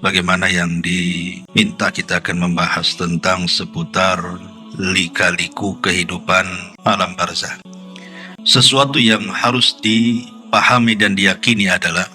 Bagaimana yang diminta, kita akan membahas tentang seputar lika-liku kehidupan alam barzakh. Sesuatu yang harus dipahami dan diyakini adalah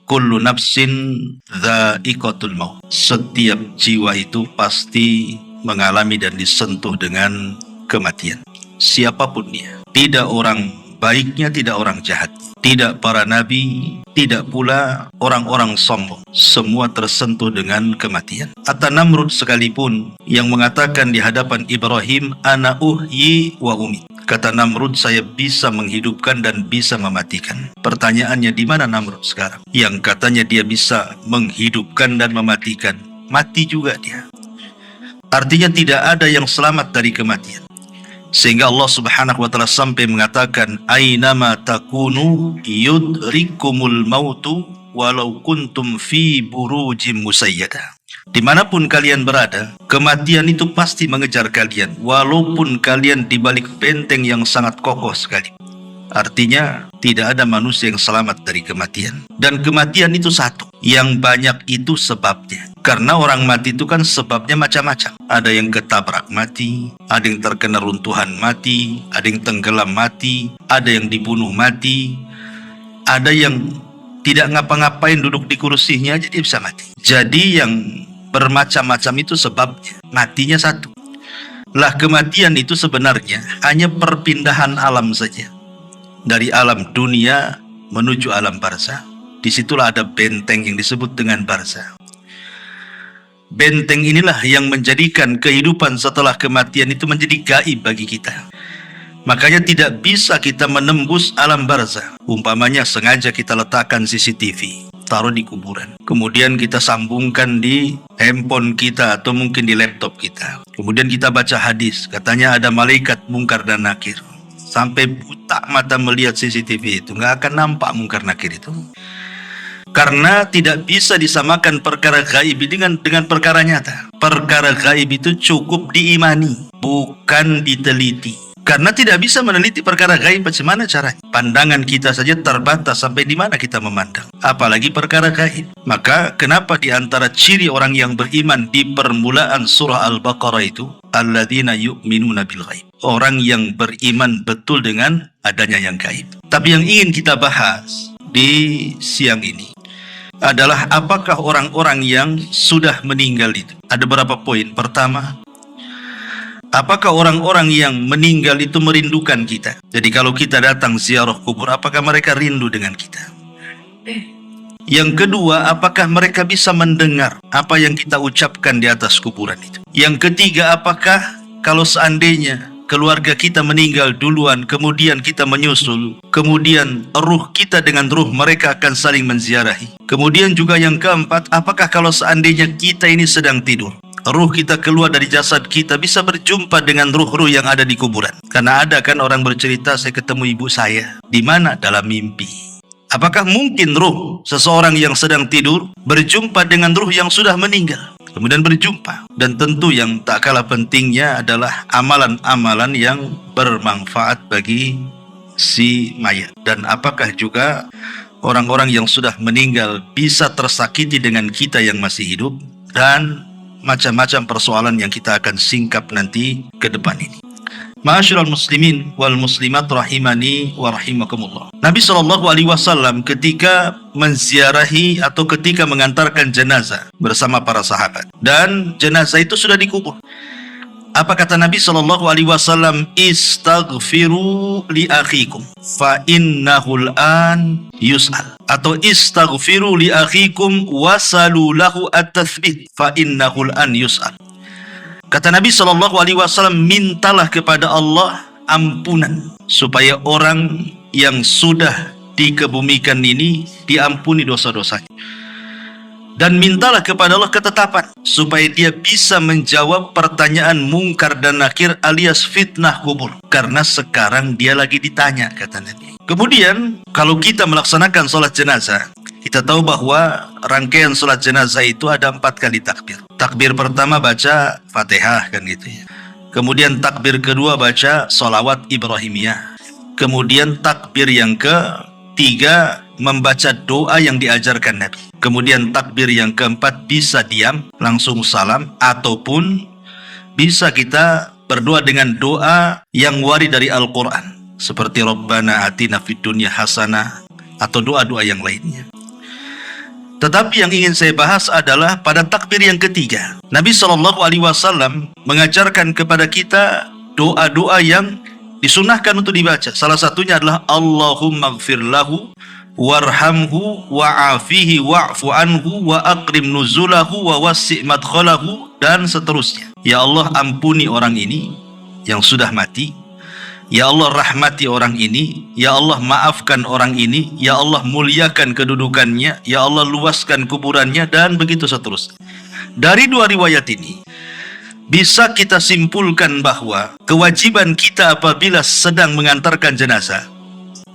kullu nafsin dha'iqatul maut. Setiap jiwa itu pasti mengalami dan disentuh dengan kematian. Siapapun dia. Tidak orang baiknya, tidak orang jahat, tidak para nabi, tidak pula orang-orang sombong. Semua tersentuh dengan kematian. Hatta Namrud sekalipun yang mengatakan di hadapan Ibrahim, ana uhyi wa umit. Kata Namrud, saya bisa menghidupkan dan bisa mematikan. Pertanyaannya, di mana Namrud sekarang? Yang katanya dia bisa menghidupkan dan mematikan, mati juga dia. Artinya tidak ada yang selamat dari kematian. Sehingga Allah Subhanahu wa ta'ala sampai mengatakan, aynama takunu yudrikumul mautu walau kuntum fi burujim musayyada. Dimanapun kalian berada, kematian itu pasti mengejar kalian, walaupun kalian di balik benteng yang sangat kokoh sekali. Artinya tidak ada manusia yang selamat dari kematian. Dan kematian itu satu, yang banyak itu sebabnya. Karena orang mati itu kan sebabnya macam-macam. Ada yang ketabrak mati, ada yang terkena runtuhan mati, ada yang tenggelam mati, ada yang dibunuh mati, ada yang tidak ngapa-ngapain, duduk di kursinya aja dia bisa mati. Jadi yang bermacam-macam itu sebabnya, matinya satu. Lah kematian itu sebenarnya hanya perpindahan alam saja. Dari alam dunia menuju alam barzakh. Disitulah ada benteng yang disebut dengan barzakh. Benteng inilah yang menjadikan kehidupan setelah kematian itu menjadi gaib bagi kita. Makanya tidak bisa kita menembus alam barzakh. Umpamanya sengaja kita letakkan CCTV, taruh di kuburan. Kemudian kita sambungkan di handphone kita atau mungkin di laptop kita. Kemudian kita baca hadis, katanya ada malaikat mungkar dan nakir. Sampai buta mata melihat CCTV itu, nggak akan nampak mungkar nakir itu. Karena tidak bisa disamakan perkara gaib dengan perkara nyata. Perkara gaib itu cukup diimani, bukan diteliti. Karena tidak bisa meneliti perkara gaib, bagaimana caranya? Pandangan kita saja terbatas, sampai di mana kita memandang, apalagi perkara gaib. Maka kenapa di antara ciri orang yang beriman di permulaan surah Al-Baqarah itu, alladzina yu'minuna bil ghaib, orang yang beriman betul dengan adanya yang gaib. Tapi yang ingin kita bahas di siang ini adalah apakah orang-orang yang sudah meninggal itu. Ada beberapa poin. Pertama, apakah orang-orang yang meninggal itu merindukan kita? Jadi kalau kita datang ziarah kubur, apakah mereka rindu dengan kita? Yang kedua, apakah mereka bisa mendengar apa yang kita ucapkan di atas kuburan itu? Yang ketiga, apakah kalau seandainya keluarga kita meninggal duluan, kemudian kita menyusul, kemudian ruh kita dengan ruh mereka akan saling menziarahi? Kemudian juga yang keempat, apakah kalau seandainya kita ini sedang tidur, ruh kita keluar dari jasad kita, bisa berjumpa dengan ruh-ruh yang ada di kuburan? Karena ada kan orang bercerita, saya ketemu ibu saya. Di mana? Dalam mimpi. Apakah mungkin ruh seseorang yang sedang tidur berjumpa dengan ruh yang sudah meninggal? Kemudian berjumpa. Dan tentu yang tak kalah pentingnya adalah amalan-amalan yang bermanfaat bagi si mayat. Dan apakah juga orang-orang yang sudah meninggal bisa tersakiti dengan kita yang masih hidup? Dan macam-macam persoalan yang kita akan singkap nanti ke depan ini. Ma'asyiral muslimin wal muslimat rahimani wa rahimakumullah. Nabi SAW ketika menziarahi atau ketika mengantarkan jenazah bersama para sahabat, dan jenazah itu sudah dikubur, apa kata Nabi SAW? Istaghfiru li akhikum fa innahul an yus'al. Atau istaghfiru li akhikum wasalu lahu at-tathbit fa innahul an yus'al. Kata Nabi SAW, mintalah kepada Allah ampunan supaya orang yang sudah dikebumikan ini diampuni dosa-dosanya. Dan mintalah kepada Allah ketetapan supaya dia bisa menjawab pertanyaan mungkar dan nakir alias fitnah kubur. Karena sekarang dia lagi ditanya, kata Nabi. Kemudian kalau kita melaksanakan sholat jenazah, kita tahu bahwa rangkaian sholat jenazah itu ada 4 kali takbir. Takbir pertama baca Fatihah kan gitu ya. Kemudian takbir kedua baca sholawat Ibrahimiyah. Kemudian takbir yang ketiga membaca doa yang diajarkan Nabi. Kemudian takbir yang keempat bisa diam, langsung salam, ataupun bisa kita berdoa dengan doa yang warid dari Al-Quran, seperti Rabbana atina fid dunya hasanah, atau doa-doa yang lainnya. Tetapi yang ingin saya bahas adalah pada takbir yang ketiga. Nabi SAW mengajarkan kepada kita doa-doa yang disunahkan untuk dibaca. Salah satunya adalah Allahumma gfir lahu warhamhu wa'afihi wa'fu anhu wa aqrim nuzulahu wa wasi' madkhalahu, dan seterusnya. Ya Allah, ampuni orang ini yang sudah mati. Ya Allah, rahmati orang ini. Ya Allah, maafkan orang ini. Ya Allah, muliakan kedudukannya. Ya Allah, luaskan kuburannya, dan begitu seterusnya. Dari dua riwayat ini bisa kita simpulkan bahwa kewajiban kita apabila sedang mengantarkan jenazah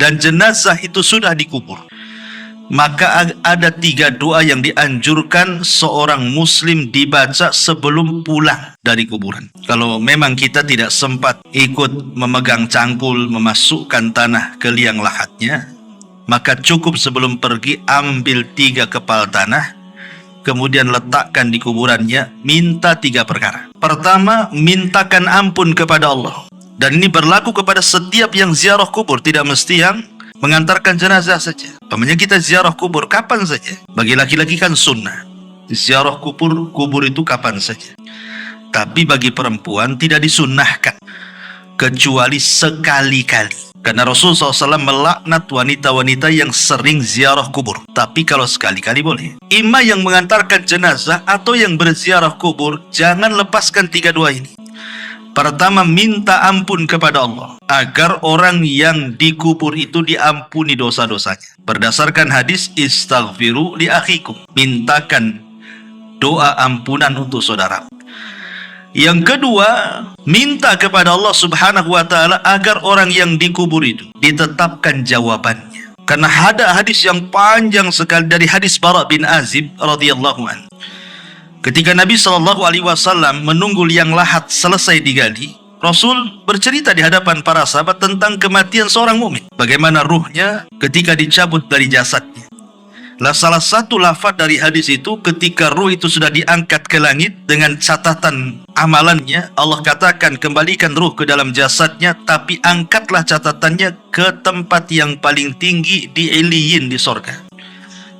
dan jenazah itu sudah dikubur, maka ada 3 doa yang dianjurkan seorang muslim dibaca sebelum pulang dari kuburan. Kalau memang kita tidak sempat ikut memegang cangkul, memasukkan tanah ke liang lahatnya, maka cukup sebelum pergi ambil 3 kepal tanah, kemudian letakkan di kuburannya, minta 3 perkara. Pertama, mintakan ampun kepada Allah. Dan ini berlaku kepada setiap yang ziarah kubur, tidak mesti yang mengantarkan jenazah saja. Pamannya kita ziarah kubur kapan saja. Bagi laki-laki kan sunnah, ziarah kubur itu kapan saja. Tapi bagi perempuan tidak disunnahkan kecuali sekali-kali. Karena Rasulullah SAW melaknat wanita-wanita yang sering ziarah kubur. Tapi kalau sekali-kali boleh. Imam yang mengantarkan jenazah atau yang berziarah kubur, jangan lepaskan 3 doa ini. Pertama, minta ampun kepada Allah agar orang yang dikubur itu diampuni dosa-dosanya. Berdasarkan hadis istaghfiru li akhikum, mintakan doa ampunan untuk saudara. Yang kedua, minta kepada Allah Subhanahu wa taala agar orang yang dikubur itu ditetapkan jawabannya. Karena ada hadis yang panjang sekali dari hadis Bara bin Azib radhiyallahu anhu. Ketika Nabi SAW menunggu liang lahat selesai digali, Rasul bercerita di hadapan para sahabat tentang kematian seorang mukmin. Bagaimana ruhnya ketika dicabut dari jasadnya. Lah salah satu lafaz dari hadis itu, ketika ruh itu sudah diangkat ke langit dengan catatan amalannya, Allah katakan kembalikan ruh ke dalam jasadnya, tapi angkatlah catatannya ke tempat yang paling tinggi di Iliyin di sorga.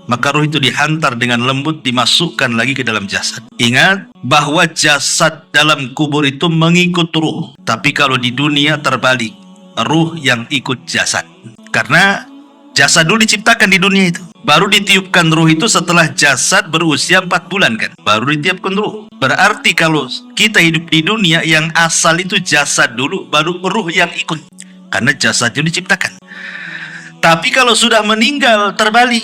Maka ruh itu dihantar dengan lembut, dimasukkan lagi ke dalam jasad. Ingat bahwa jasad dalam kubur itu mengikut ruh. Tapi kalau di dunia terbalik, ruh yang ikut jasad. Karena jasad dulu diciptakan di dunia itu, baru ditiupkan ruh itu setelah jasad berusia 4 bulan kan, baru ditiupkan ruh. Berarti kalau kita hidup di dunia, yang asal itu jasad dulu, baru ruh yang ikut. Karena jasad itu diciptakan. Tapi kalau sudah meninggal terbalik,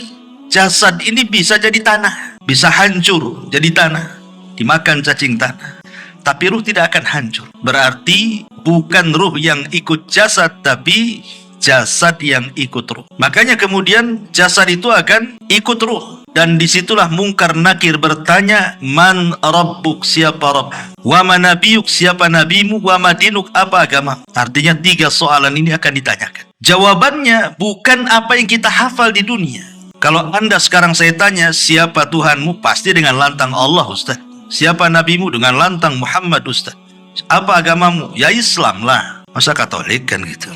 jasad ini bisa jadi tanah, bisa hancur jadi tanah, dimakan cacing tanah. Tapi ruh tidak akan hancur. Berarti bukan ruh yang ikut jasad, tapi jasad yang ikut ruh. Makanya kemudian jasad itu akan ikut ruh. Dan disitulah Mungkar Nakir bertanya, man rabbuk, siapa Rabb? Wa ma nabiyuk, siapa nabimu? Wa ma dinuk, apa agama? Artinya 3 soalan ini akan ditanyakan. Jawabannya bukan apa yang kita hafal di dunia. Kalau Anda sekarang saya tanya, siapa Tuhanmu? Pasti dengan lantang Allah, Ustaz. Siapa nabimu? Dengan lantang Muhammad, Ustaz. Apa agamamu? Ya Islam lah. Masa Katolik kan gitu?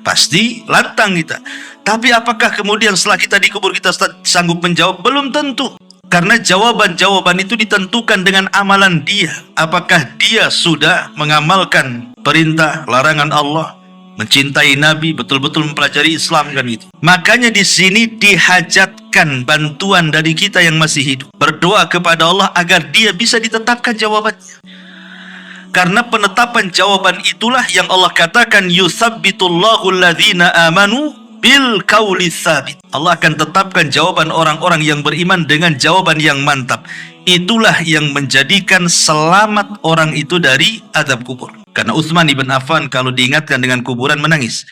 Pasti lantang kita. Tapi apakah kemudian setelah kita dikubur kita sanggup menjawab? Belum tentu. Karena jawaban-jawaban itu ditentukan dengan amalan dia. Apakah dia sudah mengamalkan perintah, larangan Allah, mencintai Nabi, betul-betul mempelajari Islam kan itu. Makanya di sini dihajatkan bantuan dari kita yang masih hidup. Berdoa kepada Allah agar dia bisa ditetapkan jawabannya. Karena penetapan jawaban itulah yang Allah katakan, yutsabbitullahu alladhina amanu bil qauli tsabit. Allah akan tetapkan jawaban orang-orang yang beriman dengan jawaban yang mantap. Itulah yang menjadikan selamat orang itu dari azab kubur. Karena Utsman ibn Affan kalau diingatkan dengan kuburan menangis.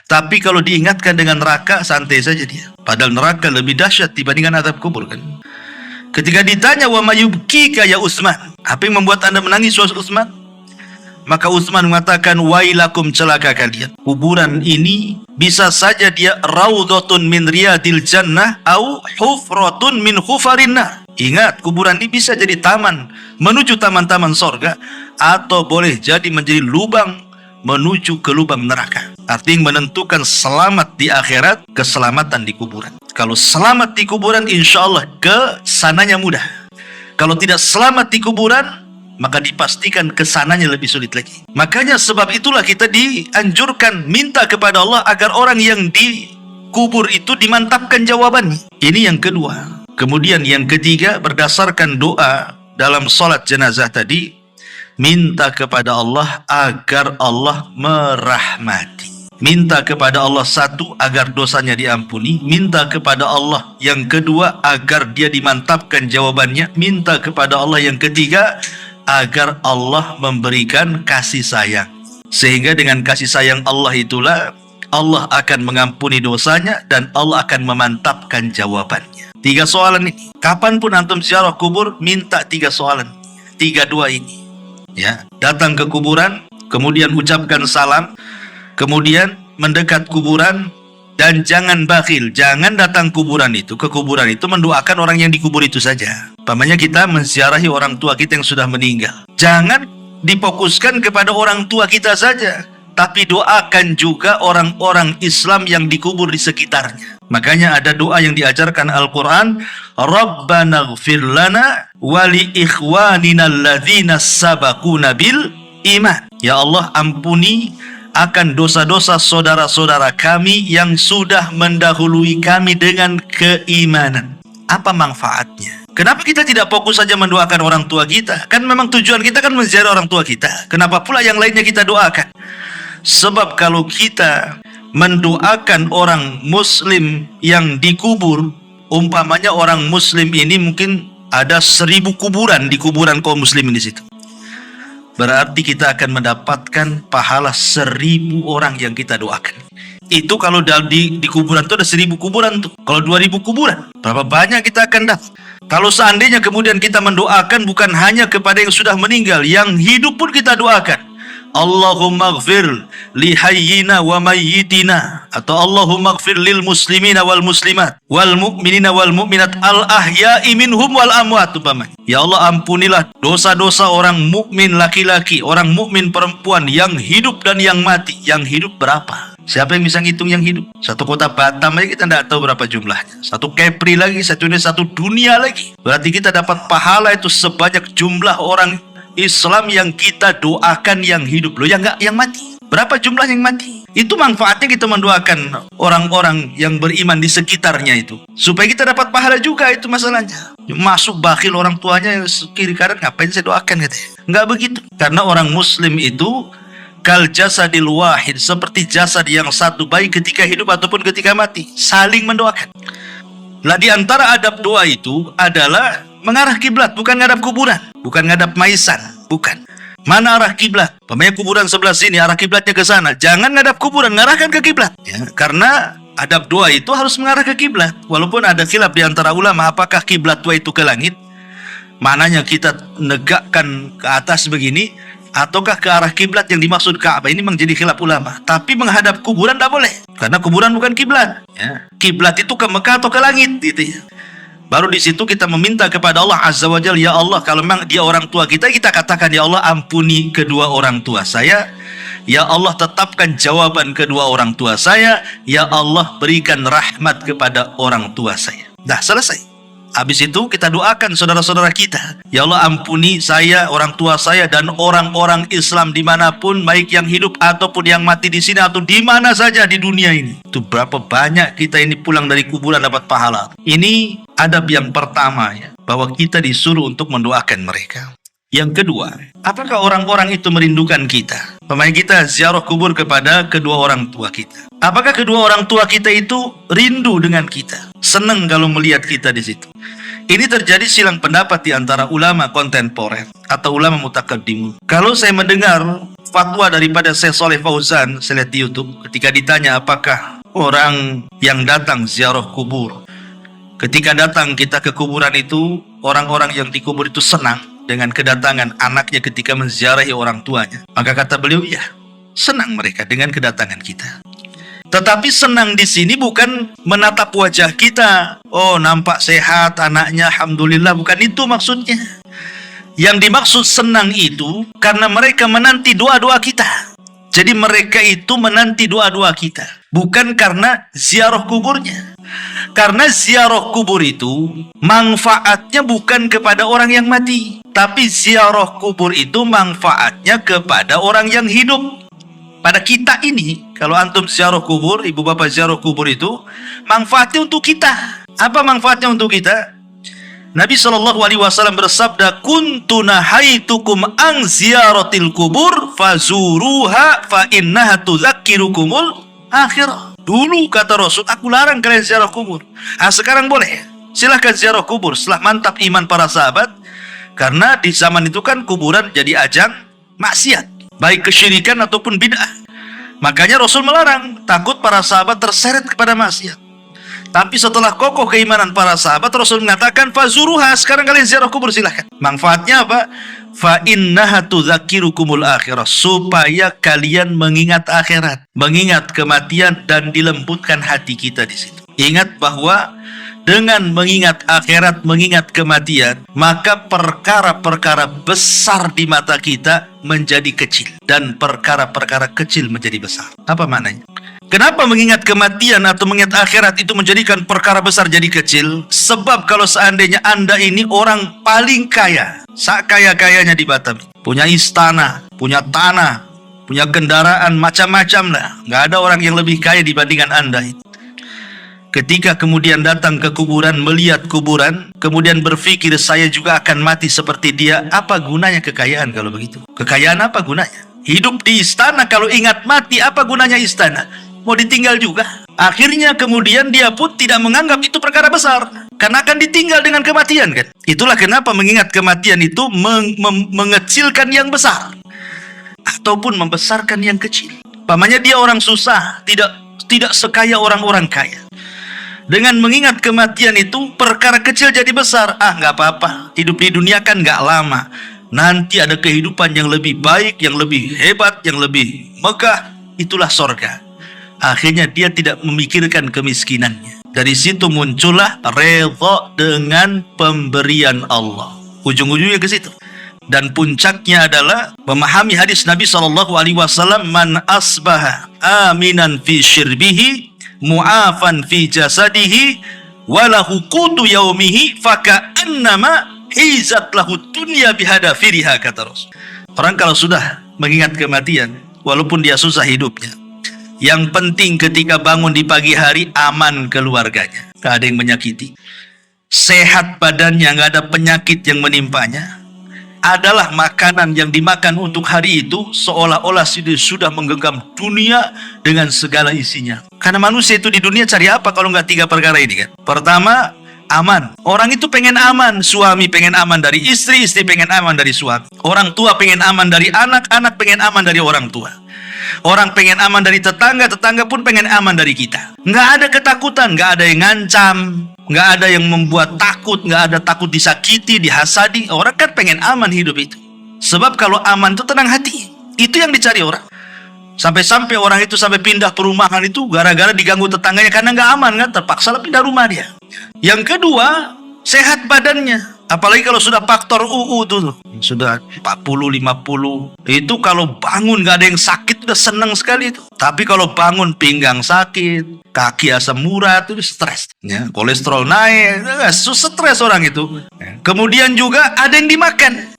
Tapi kalau diingatkan dengan neraka, santai saja dia. Padahal neraka lebih dahsyat dibandingkan azab kubur kan. Ketika ditanya, wa mayubkika ya Utsman, apa yang membuat Anda menangis wahai Utsman? Maka Utsman mengatakan, wailakum, celaka kalian. Kuburan ini bisa saja dia raudhatun min riyadil jannah au hufratun min hufarin nar. Ingat, kuburan ini bisa jadi taman menuju taman-taman sorga, atau boleh jadi menjadi lubang menuju ke lubang neraka. Artinya menentukan selamat di akhirat, keselamatan di kuburan. Kalau selamat di kuburan, insya Allah kesananya mudah. Kalau tidak selamat di kuburan, maka dipastikan kesananya lebih sulit lagi. Makanya sebab itulah kita dianjurkan minta kepada Allah agar orang yang dikubur itu dimantapkan jawabannya. Ini yang kedua. Kemudian yang ketiga, berdasarkan doa dalam sholat jenazah tadi, minta kepada Allah agar Allah merahmati. Minta kepada Allah satu, agar dosanya diampuni. Minta kepada Allah yang kedua, agar dia dimantapkan jawabannya. Minta kepada Allah yang ketiga, agar Allah memberikan kasih sayang. Sehingga dengan kasih sayang Allah itulah Allah akan mengampuni dosanya dan Allah akan memantapkan jawabannya. 3 soalan ini. Kapanpun antum ziarah kubur, minta 3 soalan. 3 doa ini. Ya, datang ke kuburan, kemudian ucapkan salam, kemudian mendekat kuburan, dan jangan bakhil. Jangan datang ke kuburan itu mendoakan orang yang dikubur itu saja. Umpamanya kita menziarahi orang tua kita yang sudah meninggal. Jangan difokuskan kepada orang tua kita saja, tapi doakan juga orang-orang Islam yang dikubur di sekitarnya. Makanya ada doa yang diajarkan Al-Quran, Rabbana ighfir lana wa li ikhwanina alladzina sabaquna bil iman. Ya Allah, ampuni akan dosa-dosa saudara-saudara kami yang sudah mendahului kami dengan keimanan. Apa manfaatnya? Kenapa kita tidak fokus saja mendoakan orang tua kita? Kan memang tujuan kita kan menziarah orang tua kita. Kenapa pula yang lainnya kita doakan? Sebab kalau kita mendoakan orang muslim yang dikubur, umpamanya orang muslim ini mungkin ada 1000 kuburan di kuburan kaum muslimin di situ. Berarti kita akan mendapatkan pahala 1000 orang yang kita doakan. Itu kalau di kuburan itu ada 1000 kuburan tuh. Kalau 2000 kuburan, berapa banyak kita akan dapat? Kalau seandainya kemudian kita mendoakan bukan hanya kepada yang sudah meninggal, yang hidup pun kita doakan. Allahumma ighfir li hayyina wa mayyitina, atau Allahumma ighfir lil muslimina wal muslimat wal mu'minina wal mu'minat al ahya'i minhum wal amwat. Ya Allah, ampunilah dosa-dosa orang mukmin laki-laki, orang mukmin perempuan yang hidup dan yang mati. Yang hidup berapa? Siapa yang bisa ngitung yang hidup? Satu kota Batam aja kita tidak tahu berapa jumlahnya. Satu Kepri lagi, satu dunia lagi. Berarti kita dapat pahala itu sebanyak jumlah orang Islam yang kita doakan yang hidup. Loh, yang mati. Berapa jumlah yang mati? Itu manfaatnya kita mendoakan orang-orang yang beriman di sekitarnya itu. Supaya kita dapat pahala juga, itu masalahnya. Masuk bakhil orang tuanya kiri kanan, ngapain saya doakan katanya. Enggak begitu. Karena orang muslim itu kal jasadil wahid, seperti jasad yang satu, baik ketika hidup ataupun ketika mati. Saling mendoakan. Lah di antara adab doa itu adalah mengarah kiblat, bukan ngadap kuburan, bukan ngadap maisan, bukan. Mana arah kiblat? Pemain kuburan sebelah sini, arah kiblatnya ke sana. Jangan ngadap kuburan, ngarahkan ke kiblat. Ya, karena adab doa itu harus mengarah ke kiblat. Walaupun ada khilaf di antara ulama, apakah kiblat doa itu ke langit? Maknanya kita negakkan ke atas begini, ataukah ke arah kiblat yang dimaksud Ka'bah? Ini menjadi khilaf ulama. Tapi menghadap kuburan tidak boleh, karena kuburan bukan kiblat. Ya. Kiblat itu ke Mekah atau ke langit, gitu ya. Baru di situ kita meminta kepada Allah Azza wa Jalla, ya Allah, kalau memang dia orang tua kita, kita katakan, ya Allah, ampuni kedua orang tua saya. Ya Allah, tetapkan jawaban kedua orang tua saya. Ya Allah, berikan rahmat kepada orang tua saya. Dah selesai. Habis itu kita doakan saudara-saudara kita. Ya Allah, ampuni saya, orang tua saya, dan orang-orang Islam dimanapun, baik yang hidup ataupun yang mati di sini atau di mana saja di dunia ini. Itu berapa banyak kita ini pulang dari kuburan dapat pahala. Ini adab yang pertama, ya, bahwa kita disuruh untuk mendoakan mereka. Yang kedua, apakah orang-orang itu merindukan kita? Pemain kita ziarah kubur kepada kedua orang tua kita. Apakah kedua orang tua kita itu rindu dengan kita? Senang kalau melihat kita di situ. Ini terjadi silang pendapat di antara ulama kontemporer atau ulama mutakaddimun. Kalau saya mendengar fatwa daripada Syekh Shalih Fauzan, saya lihat di YouTube, ketika ditanya apakah orang yang datang ziarah kubur, ketika datang kita ke kuburan itu, orang-orang yang dikubur itu senang. dengan kedatangan anaknya ketika menziarahi orang tuanya? Maka kata beliau, iya, senang mereka dengan kedatangan kita. Tetapi senang di sini bukan menatap wajah kita. Oh, nampak sehat anaknya, alhamdulillah. Bukan itu maksudnya. Yang dimaksud senang itu karena mereka menanti doa-doa kita. Jadi mereka itu menanti doa-doa kita, bukan karena ziarah kuburnya. Karena ziarah kubur itu manfaatnya bukan kepada orang yang mati, tapi ziarah kubur itu manfaatnya kepada orang yang hidup. Pada kita ini, kalau antum ziarah kubur, ibu bapak ziarah kubur itu manfaatnya untuk kita. Apa manfaatnya untuk kita? Nabi SAW bersabda, kuntu nahaitukum an ziyaratil kubur fazuruha fa innaha tudzakkirukumul akhirah. Dulu kata Rasul, aku larang kalian ziarah kubur. Sekarang boleh. Silahkan ziarah kubur setelah mantap iman para sahabat. Karena di zaman itu kan kuburan jadi ajang maksiat, baik kesyirikan ataupun bid'ah. Makanya Rasul melarang, takut para sahabat terseret kepada maksiat. Tapi setelah kokoh keimanan para sahabat, Rasul mengatakan, fazuruha, sekarang kalian ziarah kubur silahkan. Manfaatnya apa? Fa innaha tudzakirukumul akhirah, supaya kalian mengingat akhirat, mengingat kematian, dan dilembutkan hati kita di situ. Ingat bahwa dengan mengingat akhirat, mengingat kematian, maka perkara-perkara besar di mata kita menjadi kecil, dan perkara-perkara kecil menjadi besar. Apa maknanya? Kenapa mengingat kematian atau mengingat akhirat itu menjadikan perkara besar jadi kecil? Sebab kalau seandainya Anda ini orang paling kaya, sakaya-kayanya di Batam, punya istana, punya tanah, punya kendaraan, macam-macam lah, nggak ada orang yang lebih kaya dibandingkan Anda. Ketika kemudian datang ke kuburan, melihat kuburan, kemudian berpikir saya juga akan mati seperti dia, apa gunanya kekayaan kalau begitu? Kekayaan apa gunanya? Hidup di istana, kalau ingat mati, apa gunanya istana? Mau ditinggal juga. Akhirnya kemudian dia pun tidak menganggap itu perkara besar, karena akan ditinggal dengan kematian kan. Itulah kenapa mengingat kematian itu mengecilkan yang besar ataupun membesarkan yang kecil. Pamannya dia orang susah, tidak sekaya orang-orang kaya. Dengan mengingat kematian itu perkara kecil jadi besar. Nggak apa-apa, hidup di dunia kan nggak lama. Nanti ada kehidupan yang lebih baik, yang lebih hebat, yang lebih megah. Itulah sorga. Akhirnya dia tidak memikirkan kemiskinannya. Dari situ muncullah redha dengan pemberian Allah. Ujung-ujungnya ke situ. Dan puncaknya adalah memahami hadis Nabi SAW, man asbaha aminan fi syirbihi mu'afan fi jasadihi walahu qutu yaumihi faka'annama hizat lahu dunya bihadafiriha, kata Rasul. Orang kalau sudah mengingat kematian, walaupun dia susah hidupnya, yang penting ketika bangun di pagi hari aman keluarganya, gak ada yang menyakiti, sehat badannya, gak ada penyakit yang menimpanya, adalah makanan yang dimakan untuk hari itu seolah-olah sudah menggenggam dunia dengan segala isinya. Karena manusia itu di dunia cari apa kalau nggak tiga perkara ini kan? Pertama, aman. Orang itu pengen aman. Suami pengen aman dari istri, istri pengen aman dari suami. Orang tua pengen aman dari anak, anak pengen aman dari orang tua. Orang pengen aman dari tetangga, tetangga pun pengen aman dari kita. Nggak ada ketakutan, nggak ada yang ngancam, nggak ada yang membuat takut, nggak ada takut disakiti, dihasadi. Orang kan pengen aman hidup itu. Sebab kalau aman itu tenang hati. Itu yang dicari orang. Sampai-sampai orang itu sampai pindah perumahan itu gara-gara diganggu tetangganya karena nggak aman kan, terpaksa pindah rumah dia. Yang kedua, sehat badannya. Apalagi kalau sudah faktor UU tuh, sudah 40, 50. Itu kalau bangun nggak ada yang sakit udah seneng sekali itu. Tapi kalau bangun pinggang sakit, kaki asam urat, itu stres. Ya, kolesterol naik, stres orang itu. Kemudian juga ada yang dimakan.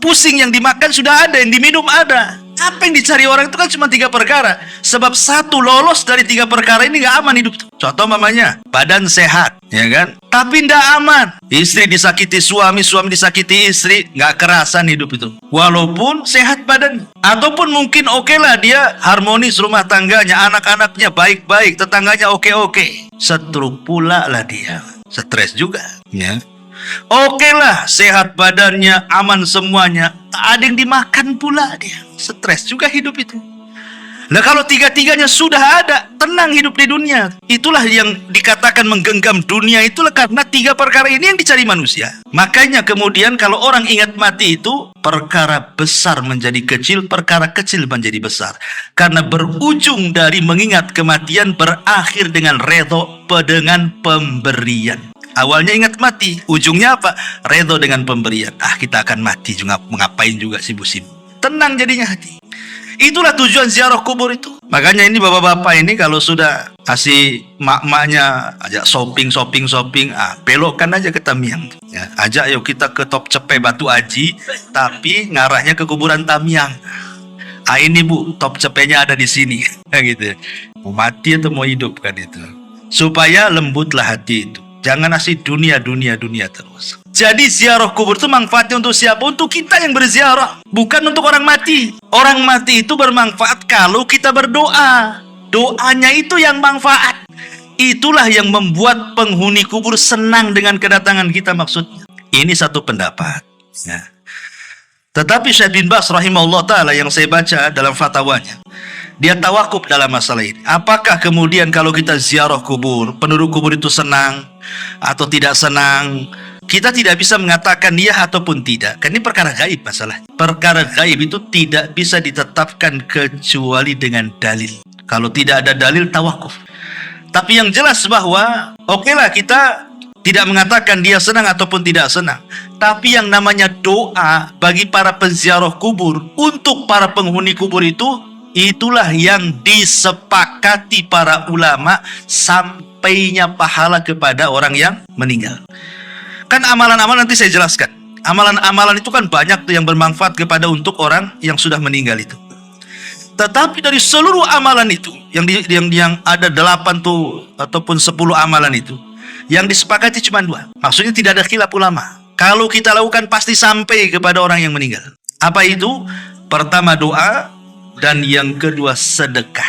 Pusing yang dimakan sudah ada, yang diminum ada. Apa yang dicari orang itu kan cuma 3 perkara. Sebab satu lolos dari 3 perkara ini nggak aman hidup. Contoh mamanya, badan sehat, ya kan? Tapi nggak aman. Istri disakiti suami, suami disakiti istri, nggak kerasan hidup itu. Walaupun sehat badan. Ataupun mungkin oke lah dia harmonis rumah tangganya, anak-anaknya baik-baik, tetangganya oke-oke. Setruk pula lah dia. Stres juga, ya. Oke lah, sehat badannya, aman semuanya. Tak ada yang dimakan pula dia. Stres juga hidup itu. Nah kalau tiga-tiganya sudah ada, tenang hidup di dunia. Itulah yang dikatakan menggenggam dunia, itulah karena tiga perkara ini yang dicari manusia. Makanya kemudian kalau orang ingat mati itu, perkara besar menjadi kecil, perkara kecil menjadi besar. Karena berujung dari mengingat kematian berakhir dengan redho, dengan pemberian. Awalnya ingat mati, ujungnya apa? Redho dengan pemberian. Kita akan mati juga, ngapain juga sibuk-sibuk. Tenang jadinya hati. Itulah tujuan ziarah kubur itu. Makanya ini bapak-bapak ini kalau sudah kasih mak-maknya ajak shopping, belokkan aja ke Tamiang. Ya, ajak yuk kita ke Top Cepe Batu Aji, tapi ngarahnya ke kuburan Tamiang. Ini bu, Top Cepenya ada di sini, gitu. Mau mati atau mau hidup kan itu. Supaya lembutlah hati itu. Jangan asih dunia terus. Jadi ziarah kubur itu manfaatnya untuk siapa? Untuk kita yang berziarah, bukan untuk orang mati. Orang mati itu bermanfaat kalau kita berdoa. Doanya itu yang manfaat. Itulah yang membuat penghuni kubur senang dengan kedatangan kita maksudnya. Ini satu pendapat. Ya. Tetapi Syekh bin Baz rahimahullah ta'ala yang saya baca dalam fatwanya, dia tawakuf dalam masalah ini. Apakah kemudian kalau kita ziarah kubur, penduduk kubur itu senang atau tidak senang? Kita tidak bisa mengatakan ya ataupun tidak. Karena ini perkara gaib masalah. Perkara gaib itu tidak bisa ditetapkan kecuali dengan dalil. Kalau tidak ada dalil, tawakuf. Tapi yang jelas bahwa okelah kita tidak mengatakan dia senang ataupun tidak senang. Tapi yang namanya doa bagi para penziarah kubur untuk para penghuni kubur itu, itulah yang disepakati para ulama sampainya pahala kepada orang yang meninggal. Kan amalan-amalan nanti saya jelaskan. Amalan-amalan itu kan banyak tuh yang bermanfaat kepada untuk orang yang sudah meninggal itu. Tetapi dari seluruh amalan itu, yang ada 8 tuh ataupun 10 amalan itu, yang disepakati cuma 2. Maksudnya tidak ada khilaf ulama. Kalau kita lakukan pasti sampai kepada orang yang meninggal. Apa itu? Pertama doa, dan yang kedua sedekah.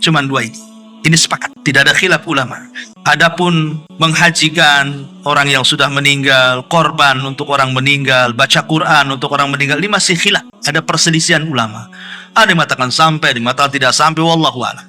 Cuma 2 ini. Ini sepakat, tidak ada khilaf ulama. Adapun menghajikan orang yang sudah meninggal, korban untuk orang meninggal, baca Quran untuk orang meninggal, ini masih khilaf. Ada perselisihan ulama. Ada yang mengatakan sampai, ada yang mengatakan tidak sampai, wallahu a'lam.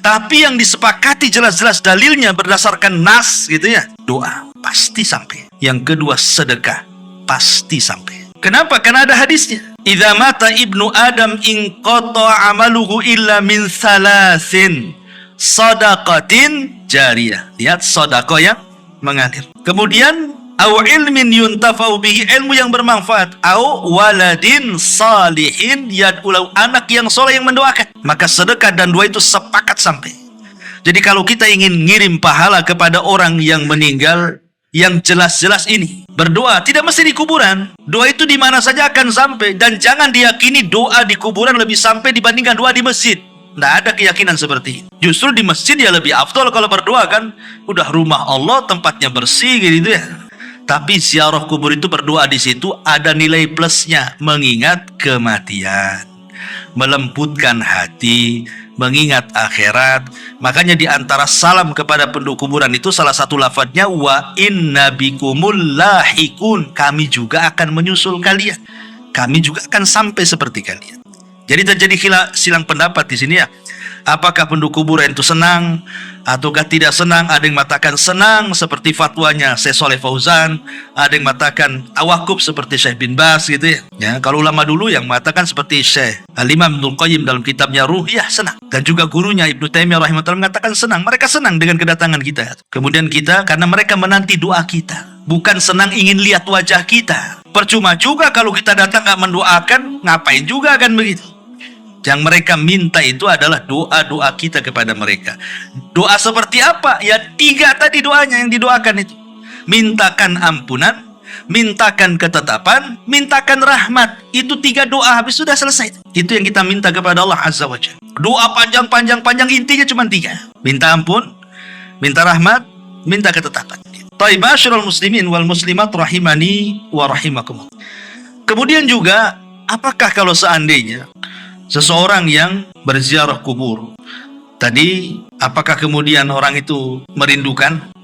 Tapi yang disepakati jelas-jelas dalilnya berdasarkan nas gitu ya, doa pasti sampai. Yang kedua sedekah pasti sampai. Kenapa? Karena ada hadisnya. Idza mata ibnu Adam inqata amaluhu illa min salasin. Sadaqatin jariyah. Lihat sedekah yang mengalir. Kemudian au ilmin yuntafa'u bihi, ilmu yang bermanfaat, au waladin salihin yad'ulahu, anak yang soleh yang mendoakan. Maka sedekah dan doa itu sepakat sampai. Jadi kalau kita ingin ngirim pahala kepada orang yang meninggal, yang jelas-jelas ini berdoa, tidak mesti di kuburan. Doa itu di mana saja akan sampai. Dan jangan diyakini doa di kuburan lebih sampai dibandingkan doa di masjid. Tidak ada keyakinan seperti itu. Justru di masjid ya lebih afdol kalau berdoa kan. Udah rumah Allah, tempatnya bersih gitu ya. Tapi ziarah kubur itu berdoa di situ ada nilai plusnya, mengingat kematian, melembutkan hati, mengingat akhirat. Makanya di antara salam kepada penduduk kuburan itu salah satu lafadznya wa inna bikumul lahikun, kami juga akan menyusul kalian. Kami juga akan sampai seperti kalian. Jadi terjadi silang pendapat di sini ya. Apakah penduduk kuburan itu senang ataukah tidak senang? Ada yang mengatakan senang seperti fatwanya Syekh Shalih Fauzan, ada yang mengatakan tawakuf seperti Syekh bin Baz gitu ya. Ya, kalau ulama dulu yang mengatakan seperti Syekh Al-Imam Ibnul Qayyim dalam kitabnya Ruh, ya senang. Dan juga gurunya Ibnu Taimiyah rahimahullah mengatakan senang. Mereka senang dengan kedatangan kita. Kemudian kita, karena mereka menanti doa kita, bukan senang ingin lihat wajah kita. Percuma juga kalau kita datang nggak mendoakan, ngapain juga kan begitu. Yang mereka minta itu adalah doa-doa kita kepada mereka. Doa seperti apa? Ya 3 tadi doanya yang didoakan itu. Mintakan ampunan, mintakan ketetapan, mintakan rahmat. Itu 3 doa, habis sudah selesai. Itu yang kita minta kepada Allah Azza wa Jalla. Doa panjang, intinya cuma 3. Minta ampun, minta rahmat, minta ketetapan. Taibashirul muslimin wal muslimat rahimani wa rahimakumullah. Kemudian juga, apakah kalau seandainya seseorang yang berziarah kubur tadi, apakah kemudian orang itu merindukan?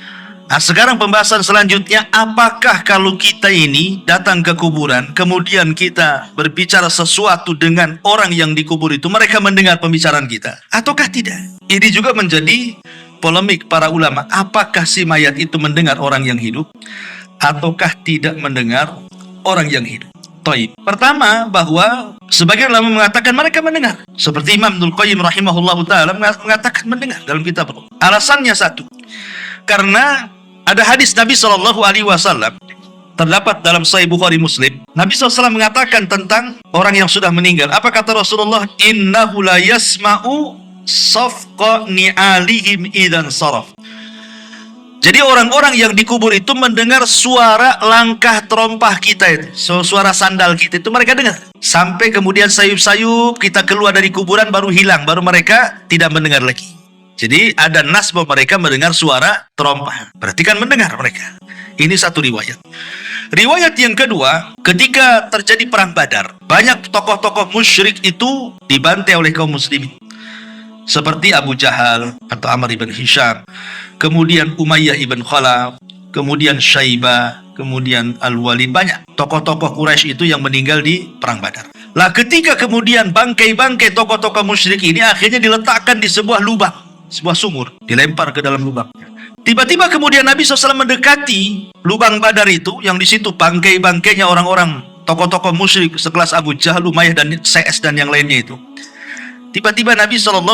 Nah, sekarang pembahasan selanjutnya, apakah kalau kita ini datang ke kuburan, kemudian kita berbicara sesuatu dengan orang yang dikubur itu, mereka mendengar pembicaraan kita, ataukah tidak? Ini juga menjadi polemik para ulama. Apakah si mayat itu mendengar orang yang hidup, ataukah tidak mendengar orang yang hidup? Taib. Pertama, bahwa sebagian ulama mengatakan mereka mendengar. Seperti Imam Ibnul Qayyim rahimahullahu ta'ala mengatakan mendengar dalam kitab. Alasannya satu, karena ada hadis Nabi SAW terdapat dalam Sahih Bukhari Muslim. Nabi SAW mengatakan tentang orang yang sudah meninggal. Apa kata Rasulullah? Innahu la yasma'u safqa ni'alihim idan saraf. Jadi orang-orang yang dikubur itu mendengar suara langkah terompah kita itu, suara sandal kita itu mereka dengar. Sampai kemudian sayup-sayup kita keluar dari kuburan baru hilang, baru mereka tidak mendengar lagi. Jadi ada nas bahwa mereka mendengar suara terompah. Berarti kan mendengar mereka. Ini satu riwayat. Riwayat yang kedua, ketika terjadi perang Badar, banyak tokoh-tokoh musyrik itu dibantai oleh kaum muslimin. Seperti Abu Jahal atau Amr ibn Hisham, kemudian Umayyah ibn Khalaf, kemudian Syaibah, kemudian Al-Walid. Banyak tokoh-tokoh Quraisy itu yang meninggal di perang Badar. Lah ketika kemudian bangkai-bangkai tokoh-tokoh musyrik ini akhirnya diletakkan di sebuah lubang, sebuah sumur, dilempar ke dalam lubang. Tiba-tiba kemudian Nabi SAW mendekati lubang Badar itu, yang di situ bangkai-bangkainya orang-orang tokoh-tokoh musyrik sekelas Abu Jahal, Umayyah dan CS dan yang lainnya itu. Tiba-tiba Nabi SAW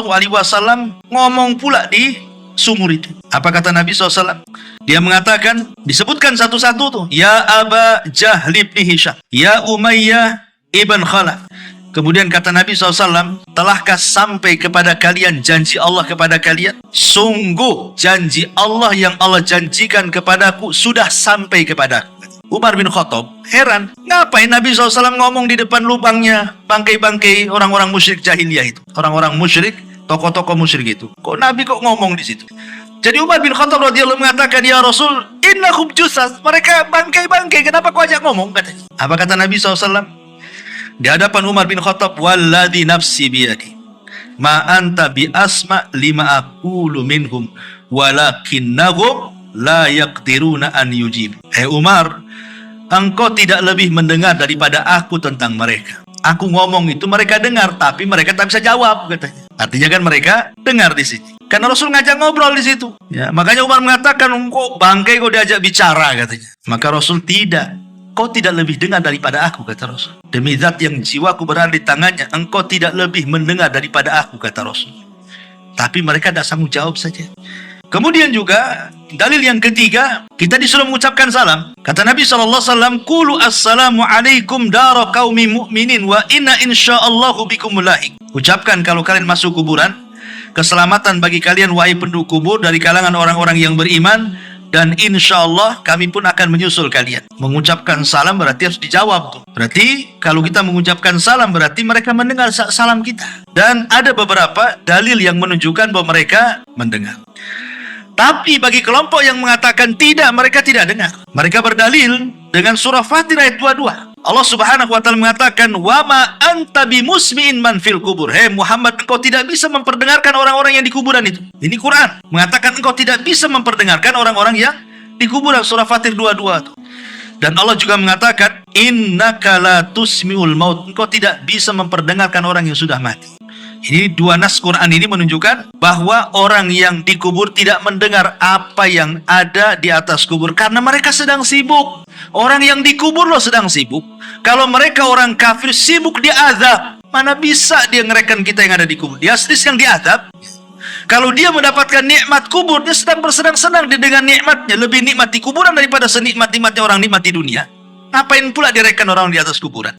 ngomong pula di sumur itu. Apa kata Nabi SAW? Dia mengatakan, disebutkan satu-satu tuh, Ya Aba Jahl ibn Hisham, Ya Umayyah ibn Khalaf. Kemudian kata Nabi SAW, telahkah sampai kepada kalian janji Allah kepada kalian? Sungguh janji Allah yang Allah janjikan kepadaku sudah sampai kepadaku. Umar bin Khattab heran, ngapain Nabi SAW ngomong di depan lubangnya bangkai-bangkai orang-orang musyrik jahiliyah itu, orang-orang musyrik, tokoh-tokoh musyrik itu. Kok Nabi kok ngomong di situ? Jadi Umar bin Khattab radhiyallahu mengatakan, Ya Rasul, innahum jusas, mereka bangkai-bangkai, kenapa kau ajak ngomong? Katanya. Apa kata Nabi SAW? Di hadapan Umar bin Khattab, walladzi nafsi biyadi, ma anta bi asma lima aqulu minhum, walakinnahum la yaqdiruna an yujib. Umar, engkau tidak lebih mendengar daripada aku tentang mereka. Aku ngomong itu mereka dengar, tapi mereka tak bisa jawab, katanya. Artinya kan mereka dengar di sini. Karena Rasul ngajak ngobrol di situ. Ya, makanya Umar mengatakan, kok bangkai kau diajak bicara, katanya. Maka Rasul tidak. Kau tidak lebih dengar daripada aku, kata Rasul. Demi zat yang jiwaku berada di tangannya, engkau tidak lebih mendengar daripada aku, kata Rasul. Tapi mereka tidak sanggup jawab saja. Kemudian juga dalil yang ketiga, kita disuruh mengucapkan salam. Kata Nabi SAW, Qulu assalamu alaikum dara qaumi mu'minin wa inna insya'allahu bikum lahiq. Ucapkan kalau kalian masuk kuburan, keselamatan bagi kalian wahai penduduk kubur dari kalangan orang-orang yang beriman, dan insya Allah kami pun akan menyusul kalian. Mengucapkan salam berarti harus dijawab tuh. Berarti kalau kita mengucapkan salam berarti mereka mendengar salam kita. Dan ada beberapa dalil yang menunjukkan bahwa mereka mendengar. Tapi bagi kelompok yang mengatakan tidak, mereka tidak dengar, mereka berdalil dengan surah Fatir ayat 22. Allah Subhanahu wa taala mengatakan, "Wa ma anta bimusmi'in man fil kubur." Hei Muhammad, engkau tidak bisa memperdengarkan orang-orang yang di kuburan itu. Ini Quran mengatakan engkau tidak bisa memperdengarkan orang-orang yang di kuburan, surah Fatir 22 itu. Dan Allah juga mengatakan, "Innaka la tusmi'ul maut." Engkau tidak bisa memperdengarkan orang yang sudah mati. Ini dua nas Quran ini menunjukkan bahwa orang yang dikubur tidak mendengar apa yang ada di atas kubur karena mereka sedang sibuk. Orang yang dikubur loh sedang sibuk. Kalau mereka orang kafir sibuk diazab, mana bisa dia ngerekan kita yang ada di kubur? Dia sedang diazab. Kalau dia mendapatkan nikmat kubur, dia sedang bersenang-senang dengan nikmatnya. Lebih nikmat di kuburan daripada senikmat-nikmatnya orang nikmat di dunia. Ngapain pula direkan orang di atas kuburan?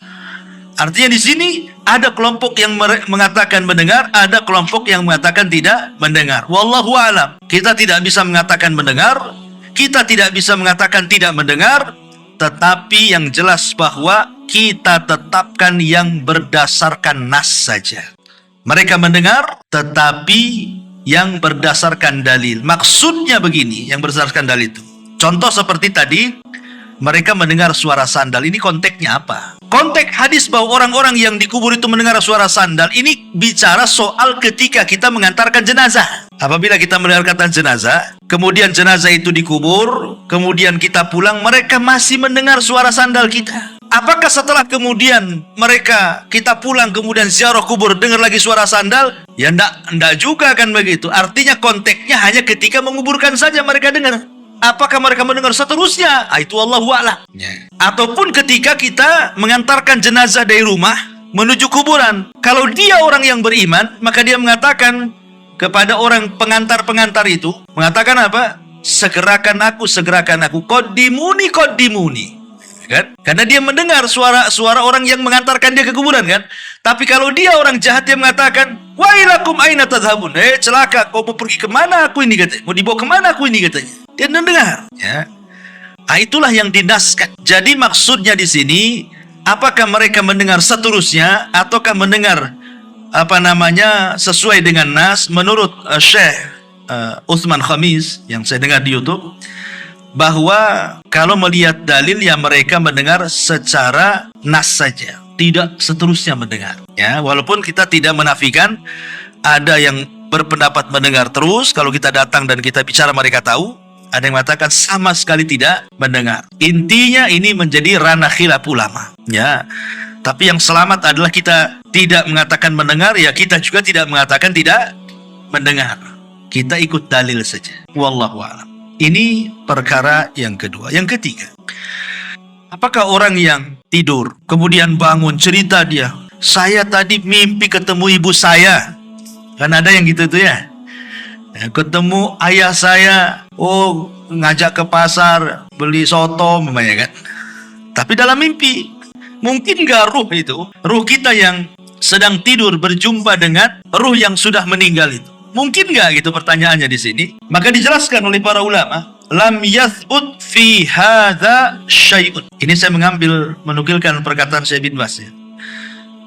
Artinya di sini ada kelompok yang mengatakan mendengar, ada kelompok yang mengatakan tidak mendengar. Wallahu a'lam. Kita tidak bisa mengatakan mendengar, kita tidak bisa mengatakan tidak mendengar, tetapi yang jelas bahwa kita tetapkan yang berdasarkan nas saja. Mereka mendengar, tetapi yang berdasarkan dalil. Maksudnya begini, yang berdasarkan dalil itu. Contoh seperti tadi, mereka mendengar suara sandal. Ini konteksnya apa? Konteks hadis bahwa orang-orang yang dikubur itu mendengar suara sandal, ini bicara soal ketika kita mengantarkan jenazah. Apabila kita mendengar kata jenazah, kemudian jenazah itu dikubur, kemudian kita pulang, mereka masih mendengar suara sandal kita. Apakah setelah kemudian kita pulang kemudian ziarah kubur dengar lagi suara sandal? Ya enggak juga kan begitu. Artinya konteksnya hanya ketika menguburkan saja mereka dengar. Apakah mereka mendengar seterusnya? Itu Allahu a'lam. Ataupun ketika kita mengantarkan jenazah dari rumah menuju kuburan. Kalau dia orang yang beriman, maka dia mengatakan kepada orang pengantar-pengantar itu, mengatakan apa? Segerakan aku, qaddimuni. Kan? Karena dia mendengar suara orang yang mengantarkan dia ke kuburan kan. Tapi kalau dia orang jahat, dia mengatakan, wailakum aina tadhhabun. Celaka, kau mau pergi kemana aku ini katanya. Mau dibawa kemana aku ini katanya. Dia mendengar. Ya. Itulah yang dinaskan. Jadi maksudnya di sini, apakah mereka mendengar seterusnya ataukah mendengar sesuai dengan nas? Menurut Syekh Utsman Khamis yang saya dengar di YouTube, bahwa kalau melihat dalil ya mereka mendengar secara nas saja, tidak seterusnya mendengar. Ya, walaupun kita tidak menafikan ada yang berpendapat mendengar terus. Kalau kita datang dan kita bicara mereka tahu. Ada yang mengatakan sama sekali tidak mendengar. Intinya ini menjadi ranah khilaf ulama. Ya, tapi yang selamat adalah kita tidak mengatakan mendengar, ya kita juga tidak mengatakan tidak mendengar. Kita ikut dalil saja. Wallahu a'lam. Ini perkara yang kedua. Yang ketiga, apakah orang yang tidur kemudian bangun cerita dia, saya tadi mimpi ketemu ibu saya. Kan ada yang gitu tuh ya. Ketemu ayah saya, ngajak ke pasar beli soto memangnya kan. Tapi dalam mimpi. Mungkin gak ruh kita yang sedang tidur berjumpa dengan ruh yang sudah meninggal itu? Mungkin nggak gitu pertanyaannya di sini? Maka dijelaskan oleh para ulama, lam yathbut fi hadza syai'un. Ini saya menukilkan perkataan Syekh bin Baz ya.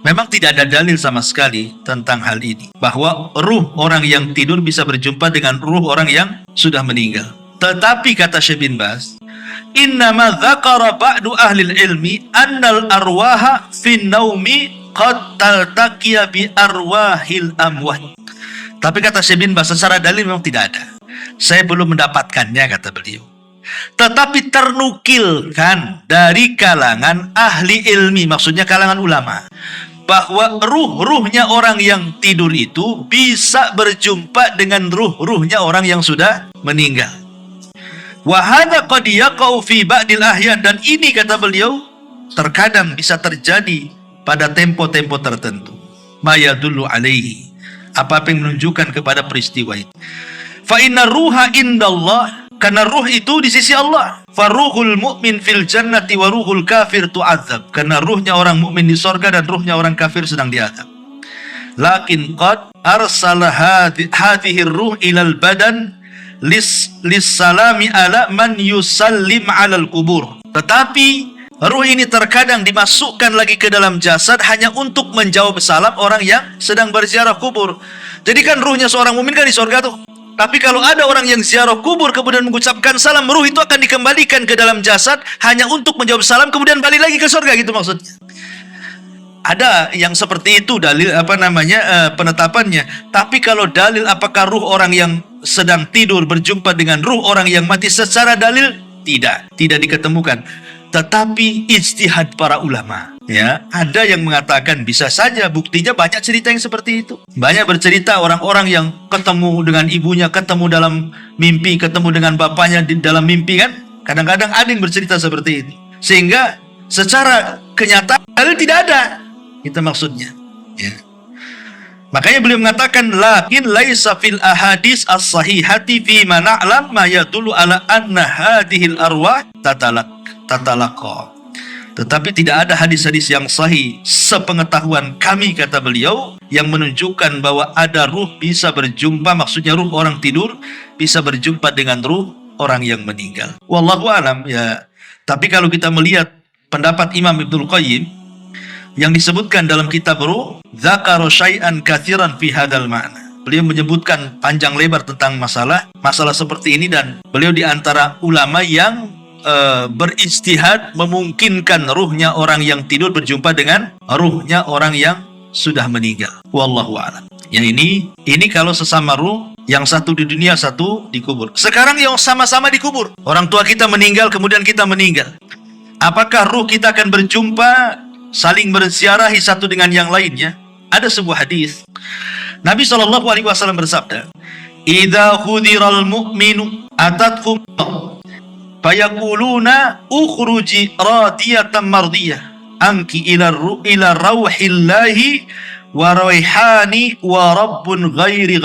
Memang tidak ada dalil sama sekali tentang hal ini, bahwa ruh orang yang tidur bisa berjumpa dengan ruh orang yang sudah meninggal. Tetapi kata Syekh bin Baz, innama dzakara ba'du ahli ilmi annal arwaha fin naumi qad taltaqiya bi arwahil amwat. Tapi kata Syekh bin Baz, secara dalil memang tidak ada. Saya belum mendapatkannya, kata beliau. Tetapi ternukilkan dari kalangan ahli ilmi, maksudnya kalangan ulama, bahwa ruh-ruhnya orang yang tidur itu bisa berjumpa dengan ruh-ruhnya orang yang sudah meninggal. Wa hadza qad yaqau fi ba'dil ahyan, dan ini kata beliau terkadang bisa terjadi pada tempo-tempo tertentu. Ma yadullu alaihi, apa yang menunjukkan kepada peristiwa itu. Fa inna ruha indallah, karena ruh itu di sisi Allah. Faruhul mu'min fil jannati wa ruhul kafir tu'adzab, karena ruhnya orang mukmin di sorga dan ruhnya orang kafir sedang diazab. Lakin qad arsala hadhihi ruh ilal badan lis salami ala man yusallim alal kubur. Tetapi ruh ini terkadang dimasukkan lagi ke dalam jasad hanya untuk menjawab salam orang yang sedang berziarah kubur. Jadi kan ruhnya seorang mukmin kan di sorga tuh. Tapi kalau ada orang yang ziarah kubur kemudian mengucapkan salam, ruh itu akan dikembalikan ke dalam jasad hanya untuk menjawab salam kemudian balik lagi ke surga, gitu maksudnya. Ada yang seperti itu dalil penetapannya. Tapi kalau dalil apakah ruh orang yang sedang tidur berjumpa dengan ruh orang yang mati, secara dalil tidak diketemukan. Tetapi ijtihad para ulama, ya, ada yang mengatakan bisa saja. Buktinya banyak cerita yang seperti itu. Banyak bercerita orang-orang yang ketemu dengan ibunya, ketemu dalam mimpi, ketemu dengan bapaknya di dalam mimpi kan. Kadang-kadang ada yang bercerita seperti itu. Sehingga secara kenyataan dalil tidak ada. Itu maksudnya. Ya. Makanya beliau mengatakan, lakin laisa fil ahadis as-sahihati fi ma na'lam ma yadullu ala anna hadhil arwah tatalaqa. Tetapi tidak ada hadis-hadis yang sahih sepengetahuan kami, kata beliau, yang menunjukkan bahwa ada ruh bisa berjumpa, maksudnya ruh orang tidur bisa berjumpa dengan ruh orang yang meninggal. Wallahu alam ya. Tapi kalau kita melihat pendapat Imam Ibnul Qayyim yang disebutkan dalam kitab Ruh, dzakara syai'an katsiran fi hadzal ma'na. Beliau menyebutkan panjang lebar tentang masalah seperti ini, dan beliau di antara ulama yang berijtihad memungkinkan ruhnya orang yang tidur berjumpa dengan ruhnya orang yang sudah meninggal. Wallahu a'lam. Ya, ini kalau sesama ruh Yang satu di dunia, satu dikubur. Sekarang yang sama-sama dikubur. Orang tua kita meninggal, kemudian kita meninggal. Apakah ruh kita akan berjumpa, saling berziarahi satu dengan yang lainnya? Ada sebuah hadis. Nabi SAW bersabda, "Idza khudiral mu'minu atatkum fayaquluna ukhruji radiyatan mardiyah anki ila rauhillahi wa raihani wa rabbin ghairi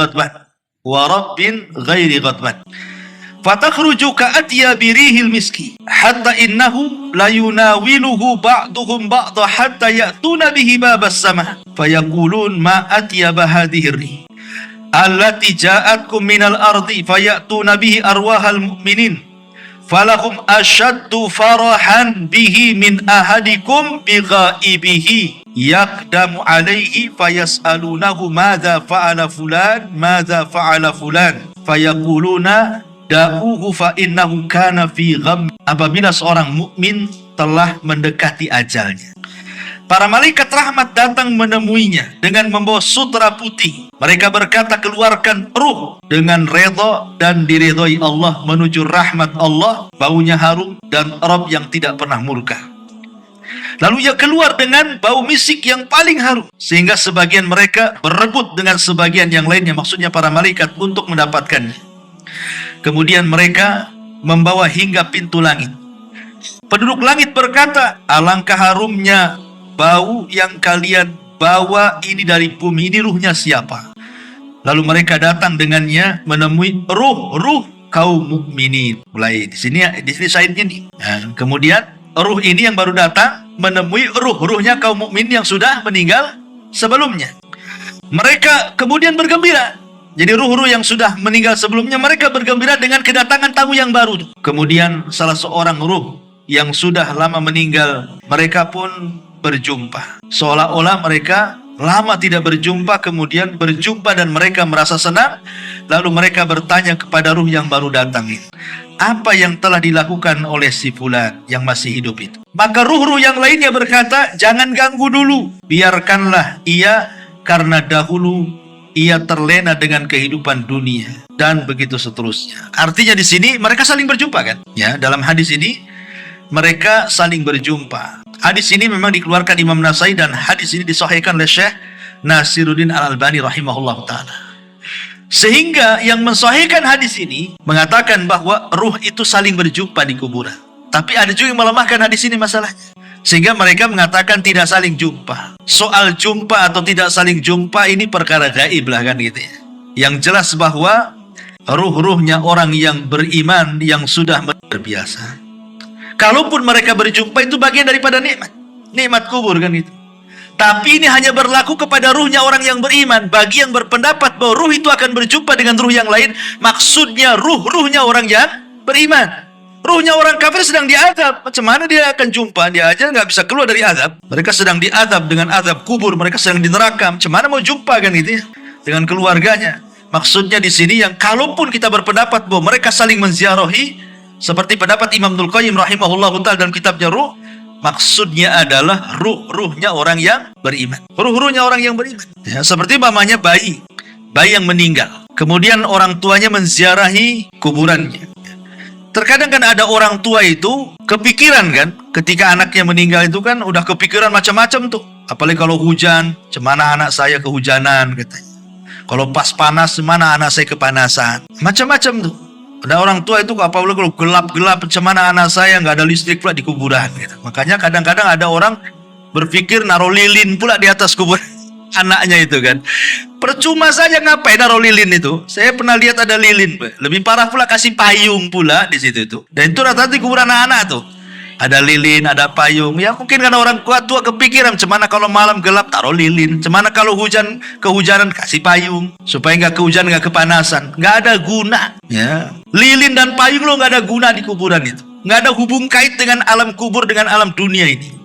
ghadban fatakhruju ka'atya birihil miski hatta innahu la yunawiluhu ba'duhum ba'da hatta ya'tuna bihi babas sama fayaqulun ma atyaba hadhihi rih allati ja'atkum minal ardi fayatuna bihi arwahal mu'minin falahum ashaddu farahan bihi min ahadikum bighaibihi yaqdamu alaihi fayas'alunahu madza fa'ala fulan fayaquluna da'uhu fa innahu kana fi gham. Apabila seorang mukmin telah mendekati ajalnya, para malaikat rahmat datang menemuinya dengan membawa sutra putih. Mereka berkata, keluarkan ruh dengan redha dan diridhoi Allah menuju rahmat Allah, baunya harum dan Rabb yang tidak pernah murka. Lalu ia keluar dengan bau misik yang paling harum, sehingga sebagian mereka berebut dengan sebagian yang lainnya, maksudnya para malaikat, untuk mendapatkannya. Kemudian mereka membawa hingga pintu langit. Penduduk langit berkata, alangkah harumnya bau yang kalian bawa ini dari bumi, ini ruhnya siapa? Lalu mereka datang dengannya menemui ruh kaum mukminin. Mulai di sini sainnya nih. Nah, kemudian ruh ini yang baru datang menemui ruhnya kaum mukminin yang sudah meninggal sebelumnya. Mereka kemudian bergembira. Jadi ruh-ruh yang sudah meninggal sebelumnya, mereka bergembira dengan kedatangan tamu yang baru. Kemudian salah seorang ruh yang sudah lama meninggal, mereka pun berjumpa. Seolah-olah mereka lama tidak berjumpa, kemudian berjumpa dan mereka merasa senang. Lalu mereka bertanya kepada ruh yang baru datang itu, apa yang telah dilakukan oleh si fulan yang masih hidup itu? Maka ruh-ruh yang lainnya berkata, jangan ganggu dulu, biarkanlah ia, karena dahulu ia terlena dengan kehidupan dunia, dan begitu seterusnya. Artinya di sini mereka saling berjumpa kan? Ya, dalam hadis ini mereka saling berjumpa. Hadis ini memang dikeluarkan Imam Nasai dan hadis ini disahihkan oleh Syekh Nasiruddin Al-Albani rahimahullah ta'ala. Sehingga yang mensahihkan hadis ini mengatakan bahwa ruh itu saling berjumpa di kuburan. Tapi ada juga yang melemahkan hadis ini masalahnya. Sehingga mereka mengatakan tidak saling jumpa. Soal jumpa atau tidak saling jumpa ini perkara gaib lah kan gitu ya. Yang jelas bahwa ruh-ruhnya orang yang beriman yang sudah terbiasa. Kalaupun mereka berjumpa itu bagian daripada nikmat kubur kan itu. Tapi ini hanya berlaku kepada ruhnya orang yang beriman. Bagi yang berpendapat bahwa ruh itu akan berjumpa dengan ruh yang lain, maksudnya ruhnya orang yang beriman. Ruhnya orang kafir sedang diazab. Macam mana dia akan jumpa? Dia aja nggak bisa keluar dari azab. Mereka sedang diazab dengan azab kubur. Mereka sedang di neraka. Macam mana mau jumpa kan gitu ya? Dengan keluarganya. Maksudnya di sini yang kalaupun kita berpendapat bahwa mereka saling menziarahi, seperti pendapat Imam Ibnul Qayyim rahimahullah ta'ala dalam kitabnya Ruh, maksudnya adalah ruhnya orang yang beriman. Ruhnya orang yang beriman. Ya, seperti mamanya bayi yang meninggal. Kemudian orang tuanya menziarahi kuburannya. Terkadang kan ada orang tua itu kepikiran kan, ketika anaknya meninggal itu kan udah kepikiran macam-macam tuh. Apalagi kalau hujan, cemana anak saya kehujanan katanya. Kalau pas panas, cemana anak saya kepanasan. Macam-macam tuh. Ada orang tua itu apalagi kalau gelap-gelap, cemana anak saya nggak ada listrik pula di kuburan gitu. Makanya kadang-kadang ada orang berpikir naruh lilin pula di atas kuburan anaknya itu kan. Percuma saja, ngapain naruh lilin itu? Saya pernah lihat ada lilin. Lebih parah pula kasih payung pula di situ itu. Dan itu rata-rata di kuburan anak-anak tuh. Ada lilin, ada payung. Ya mungkin karena orang tua kepikiran, cemana kalau malam gelap taruh lilin. Cemana kalau kehujanan kasih payung. Supaya nggak kehujanan, nggak kepanasan. Nggak ada guna. Ya. Lilin dan payung lo nggak ada guna di kuburan itu. Nggak ada hubung kait dengan alam kubur, dengan alam dunia ini.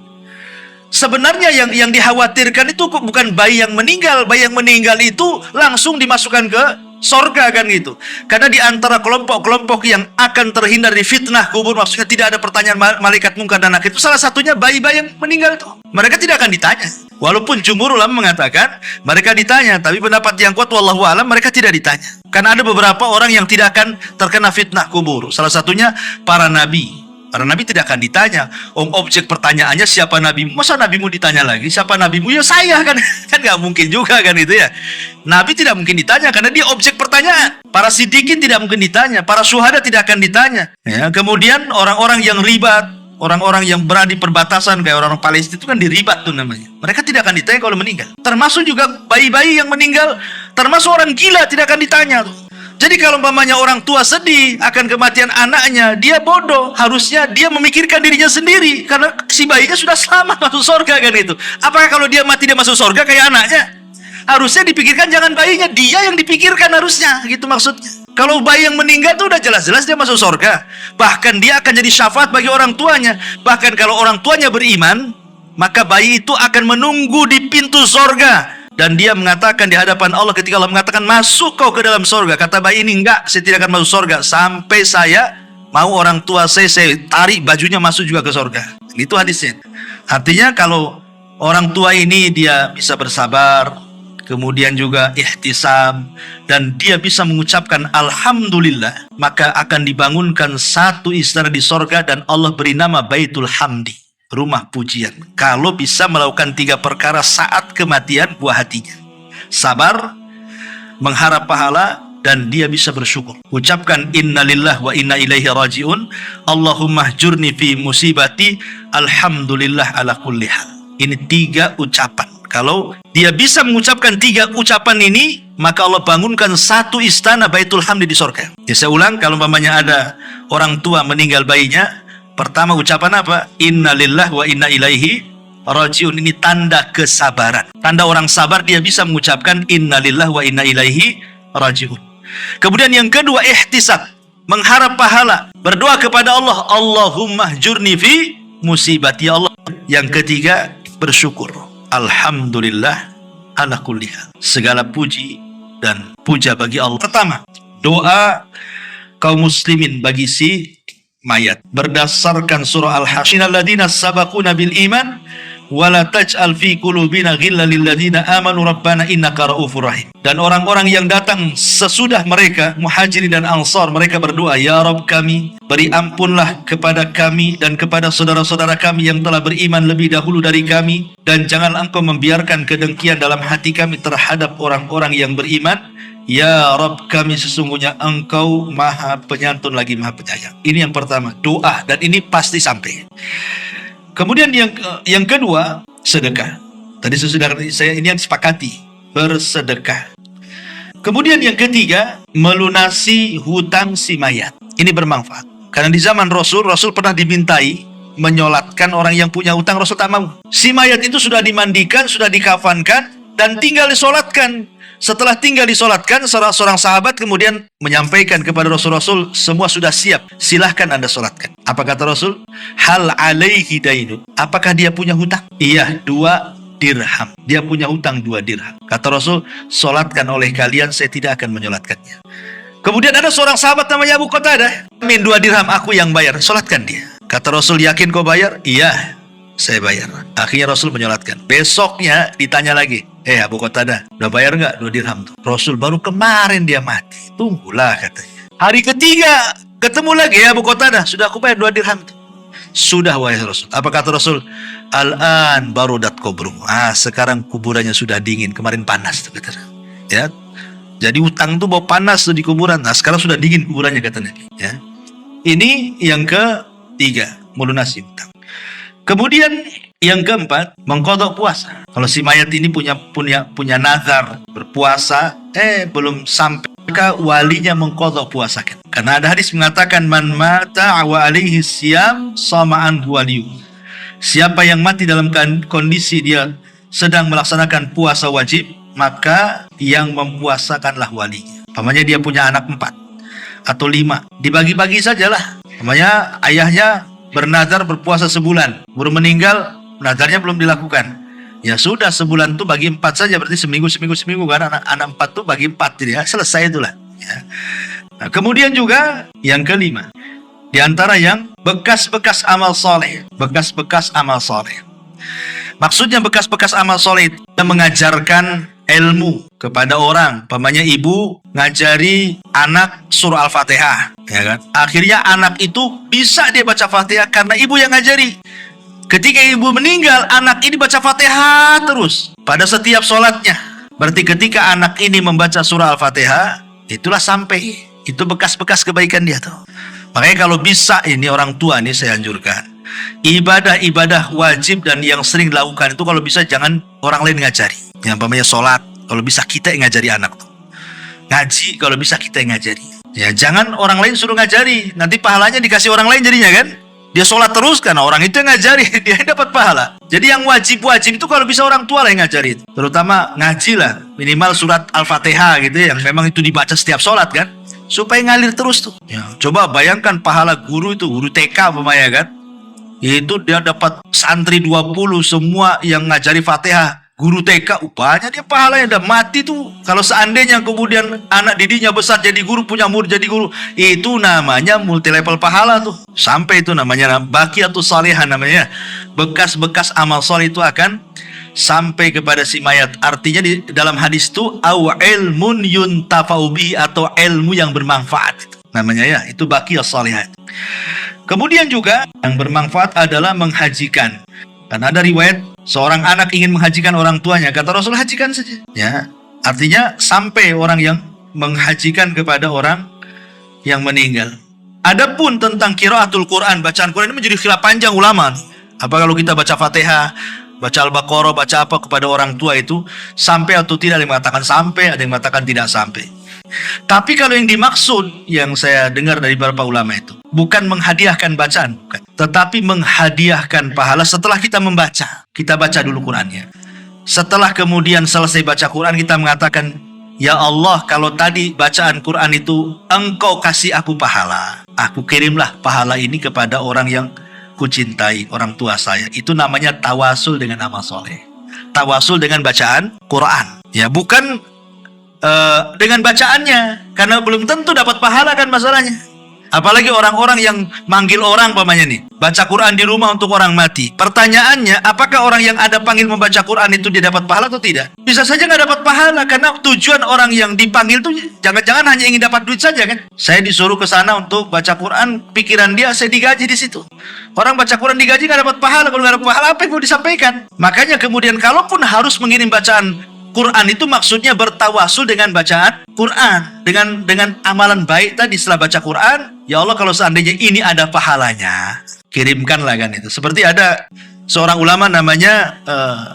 Sebenarnya yang dikhawatirkan itu bukan bayi yang meninggal. Bayi yang meninggal itu langsung dimasukkan ke sorga kan gitu. Karena di antara kelompok-kelompok yang akan terhindar dari fitnah kubur, maksudnya tidak ada pertanyaan malaikat mungkar dan nakir, itu salah satunya bayi-bayi yang meninggal itu. Mereka tidak akan ditanya. Walaupun jumhur ulama mengatakan mereka ditanya, tapi pendapat yang kuat wallahu alam mereka tidak ditanya. Karena ada beberapa orang yang tidak akan terkena fitnah kubur. Salah satunya para nabi. Para nabi tidak akan ditanya. Objek pertanyaannya siapa nabimu? Masa nabimu ditanya lagi? Siapa nabimu? Ya saya kan. Kan nggak mungkin juga kan itu ya. Nabi tidak mungkin ditanya karena dia objek pertanyaan. Para siddiqin tidak mungkin ditanya. Para syuhada tidak akan ditanya. Ya, kemudian orang-orang yang ribat, orang-orang yang berada di perbatasan kayak orang-orang Palestina itu kan diribat tuh namanya. Mereka tidak akan ditanya kalau meninggal. Termasuk juga bayi-bayi yang meninggal, termasuk orang gila tidak akan ditanya tuh. Jadi kalau umpamanya orang tua sedih akan kematian anaknya, dia bodoh. Harusnya dia memikirkan dirinya sendiri karena si bayinya sudah selamat masuk surga kan itu. Apakah kalau dia mati dia masuk surga kayak anaknya? Harusnya dipikirkan jangan bayinya, dia yang dipikirkan harusnya, gitu maksudnya. Kalau bayi yang meninggal tuh udah jelas-jelas dia masuk surga. Bahkan dia akan jadi syafaat bagi orang tuanya. Bahkan kalau orang tuanya beriman, maka bayi itu akan menunggu di pintu surga. Dan dia mengatakan di hadapan Allah ketika Allah mengatakan masuk kau ke dalam surga. Kata bayi ini enggak, saya tidak akan masuk surga sampai saya mau orang tua saya tarik bajunya masuk juga ke surga. Itu hadisnya. Artinya kalau orang tua ini dia bisa bersabar, kemudian juga ihtisam, dan dia bisa mengucapkan alhamdulillah, maka akan dibangunkan satu istana di surga dan Allah beri nama Baitul Hamdi, rumah pujian. Kalau bisa melakukan 3 perkara saat kematian buah hatinya: sabar, mengharap pahala, dan dia bisa bersyukur. Ucapkan innalillah wa inna ilaihi rajiun, Allahumma jurni fi musibati, alhamdulillah ala kulli hal. Ini 3 ucapan. Kalau dia bisa mengucapkan 3 ucapan ini, maka Allah bangunkan satu istana Baitul Hamdi di surga. Ya, saya ulang, kalau umpamanya ada orang tua meninggal bayinya, pertama ucapan apa? Innalillah wa inna ilaihi rajiun. Ini tanda kesabaran. Tanda orang sabar dia bisa mengucapkan innalillah wa inna ilaihi rajiun. Kemudian yang kedua ihtisab, mengharap pahala, berdoa kepada Allah, Allahumma jurni fi musibati, ya Allah. Yang ketiga bersyukur, alhamdulillah ala kulli hal. Segala puji dan puja bagi Allah. Pertama, doa kaum muslimin bagi si mayat berdasarkan surah Al-Hasyr, alladzina sabaquna bil iman wala taj'al fi qulubina ghillan lil ladzina amanu rabbana innaka raufur rahim. Dan orang-orang yang datang sesudah mereka, muhajirin dan ansar, mereka berdoa, ya Rabb kami, beri ampunlah kepada kami dan kepada saudara-saudara kami yang telah beriman lebih dahulu dari kami, dan jangan engkau membiarkan kedengkian dalam hati kami terhadap orang-orang yang beriman. Ya Rabb kami, sesungguhnya engkau maha penyantun lagi maha penyayang. Ini yang pertama, doa, dan ini pasti sampai. Kemudian yang kedua, sedekah. Tadi saya ini yang sepakati, bersedekah. Kemudian yang ketiga, melunasi hutang si mayat. Ini bermanfaat. Karena di zaman Rasul pernah dimintai menyolatkan orang yang punya hutang, Rasul tak mau. Si mayat itu sudah dimandikan, sudah dikafankan, dan tinggal disolatkan. Setelah tinggal disolatkan, seorang sahabat kemudian menyampaikan kepada Rasul, semua sudah siap, silahkan Anda solatkan. Apa kata Rasul? Hal alaihi dainu. Apakah dia punya hutang? Iya, 2 dirham. Dia punya hutang 2 dirham. Kata Rasul, solatkan oleh kalian, saya tidak akan menyolatkannya. Kemudian ada seorang sahabat namanya Abu Qatadah, min 2 dirham, aku yang bayar, solatkan dia. Kata Rasul, yakin kau bayar? Iya, saya bayar. Akhirnya Rasul menyolatkan. Besoknya ditanya lagi, Abu Qatadah, udah bayar nggak 2 dirham tuh? Rasul, baru kemarin dia mati. Tunggulah katanya. Hari ketiga ketemu lagi, Abu Qatadah, sudah aku bayar 2 dirham tuh. Sudah wahai Rasul. Apa kata Rasul? Al-an barudat kubruh. Sekarang kuburannya sudah dingin. Kemarin panas tuh katanya. Ya. Jadi hutang tuh bawa panas tuh di kuburan. Sekarang sudah dingin kuburannya katanya. Ya. Ini yang ketiga, melunasi hutang. Kemudian yang keempat, mengqadha puasa. Kalau si mayat ini punya nazar berpuasa, belum sampai, maka walinya mengqadha puasakan. Karena ada hadis mengatakan, man mata wa alaihi siyam sama'an waliyu. Siapa yang mati dalam kondisi dia sedang melaksanakan puasa wajib, maka yang mempuasakanlah walinya. Pamannya dia punya anak 4 atau 5, dibagi-bagi sajalah. Pamannya ayahnya bernazar berpuasa sebulan, baru meninggal, nazarnya belum dilakukan. Ya sudah, sebulan tuh bagi 4 saja, berarti seminggu kan, anak 4 tuh bagi 4, jadi ya selesai itulah. Ya. Nah, kemudian juga yang kelima, di antara yang bekas-bekas amal soleh, bekas-bekas amal soleh. Maksudnya bekas-bekas amal soleh itu mengajarkan ilmu kepada orang. Pamannya ibu ngajari anak surah Al-Fatihah, ya kan? Akhirnya anak itu bisa dia baca Fatihah karena ibu yang ngajari. Ketika ibu meninggal, anak ini baca Fatihah terus pada setiap sholatnya. Berarti ketika anak ini membaca surah Al-Fatihah, itulah sampai. Itu bekas-bekas kebaikan dia tuh. Makanya kalau bisa ini orang tua nih saya anjurkan, ibadah-ibadah wajib dan yang sering dilakukan itu kalau bisa jangan orang lain ngajari. Yang namanya sholat, kalau bisa kita yang ngajari anak tuh. Ngaji, kalau bisa kita yang ngajari. Ya, jangan orang lain suruh ngajari, nanti pahalanya dikasih orang lain jadinya kan. Dia sholat terus karena orang itu yang ngajari, dia dapat pahala. Jadi yang wajib-wajib itu kalau bisa orang tua lah yang ngajari. Terutama ngaji lah, minimal surat Al-Fatihah gitu yang memang itu dibaca setiap sholat kan, supaya ngalir terus tuh. Ya, coba bayangkan pahala guru itu, guru TK umpamanya kan, itu dia dapat santri 20 semua yang ngajari Fatihah. Guru TK upahnya dia pahalanya udah mati tuh. Kalau seandainya kemudian anak didiknya besar jadi guru, punya murid jadi guru, itu namanya multi level pahala tuh. Sampai itu namanya baqiyatus salihah namanya. Bekas-bekas amal soleh itu akan sampai kepada si mayat. Artinya di dalam hadis itu au ilmun yuntafa'u bihi, atau ilmu yang bermanfaat itu namanya ya. Itu baqiyas salihah. Kemudian juga yang bermanfaat adalah menghajikan. Karena ada riwayat seorang anak ingin menghajikan orang tuanya, kata Rasul, hajikan saja. Ya, artinya sampai orang yang menghajikan kepada orang yang meninggal. Adapun tentang qiraatul Quran, bacaan Quran ini menjadi khilaf panjang ulama. Apa kalau kita baca Fatihah, baca Al-Baqarah, baca apa kepada orang tua itu sampai atau tidak? Ada yang mengatakan sampai, ada yang mengatakan tidak sampai. Tapi kalau yang dimaksud yang saya dengar dari beberapa ulama itu bukan menghadiahkan bacaan, bukan, tetapi menghadiahkan pahala setelah kita membaca. Kita baca dulu Qurannya. Setelah kemudian selesai baca Quran, kita mengatakan, ya Allah, kalau tadi bacaan Quran itu Engkau kasih aku pahala, aku kirimlah pahala ini kepada orang yang kucintai, orang tua saya. Itu namanya tawasul dengan amal soleh. Tawasul dengan bacaan Quran. Ya, bukan dengan bacaannya, karena belum tentu dapat pahala kan masalahnya. Apalagi orang-orang yang manggil orang pamannya nih, baca Quran di rumah untuk orang mati. Pertanyaannya, apakah orang yang ada panggil membaca Quran itu dia dapat pahala atau tidak? Bisa saja nggak dapat pahala, karena tujuan orang yang dipanggil tuh jangan-jangan hanya ingin dapat duit saja kan. Saya disuruh ke sana untuk baca Quran, pikiran dia saya digaji di situ. Orang baca Quran digaji nggak dapat pahala, kalau nggak dapat pahala apa yang mau disampaikan? Makanya kemudian kalaupun harus mengirim bacaan Quran itu maksudnya bertawasul dengan bacaan Quran, dengan amalan baik tadi setelah baca Quran. Ya Allah, kalau seandainya ini ada pahalanya, kirimkanlah kan itu. Seperti ada seorang ulama namanya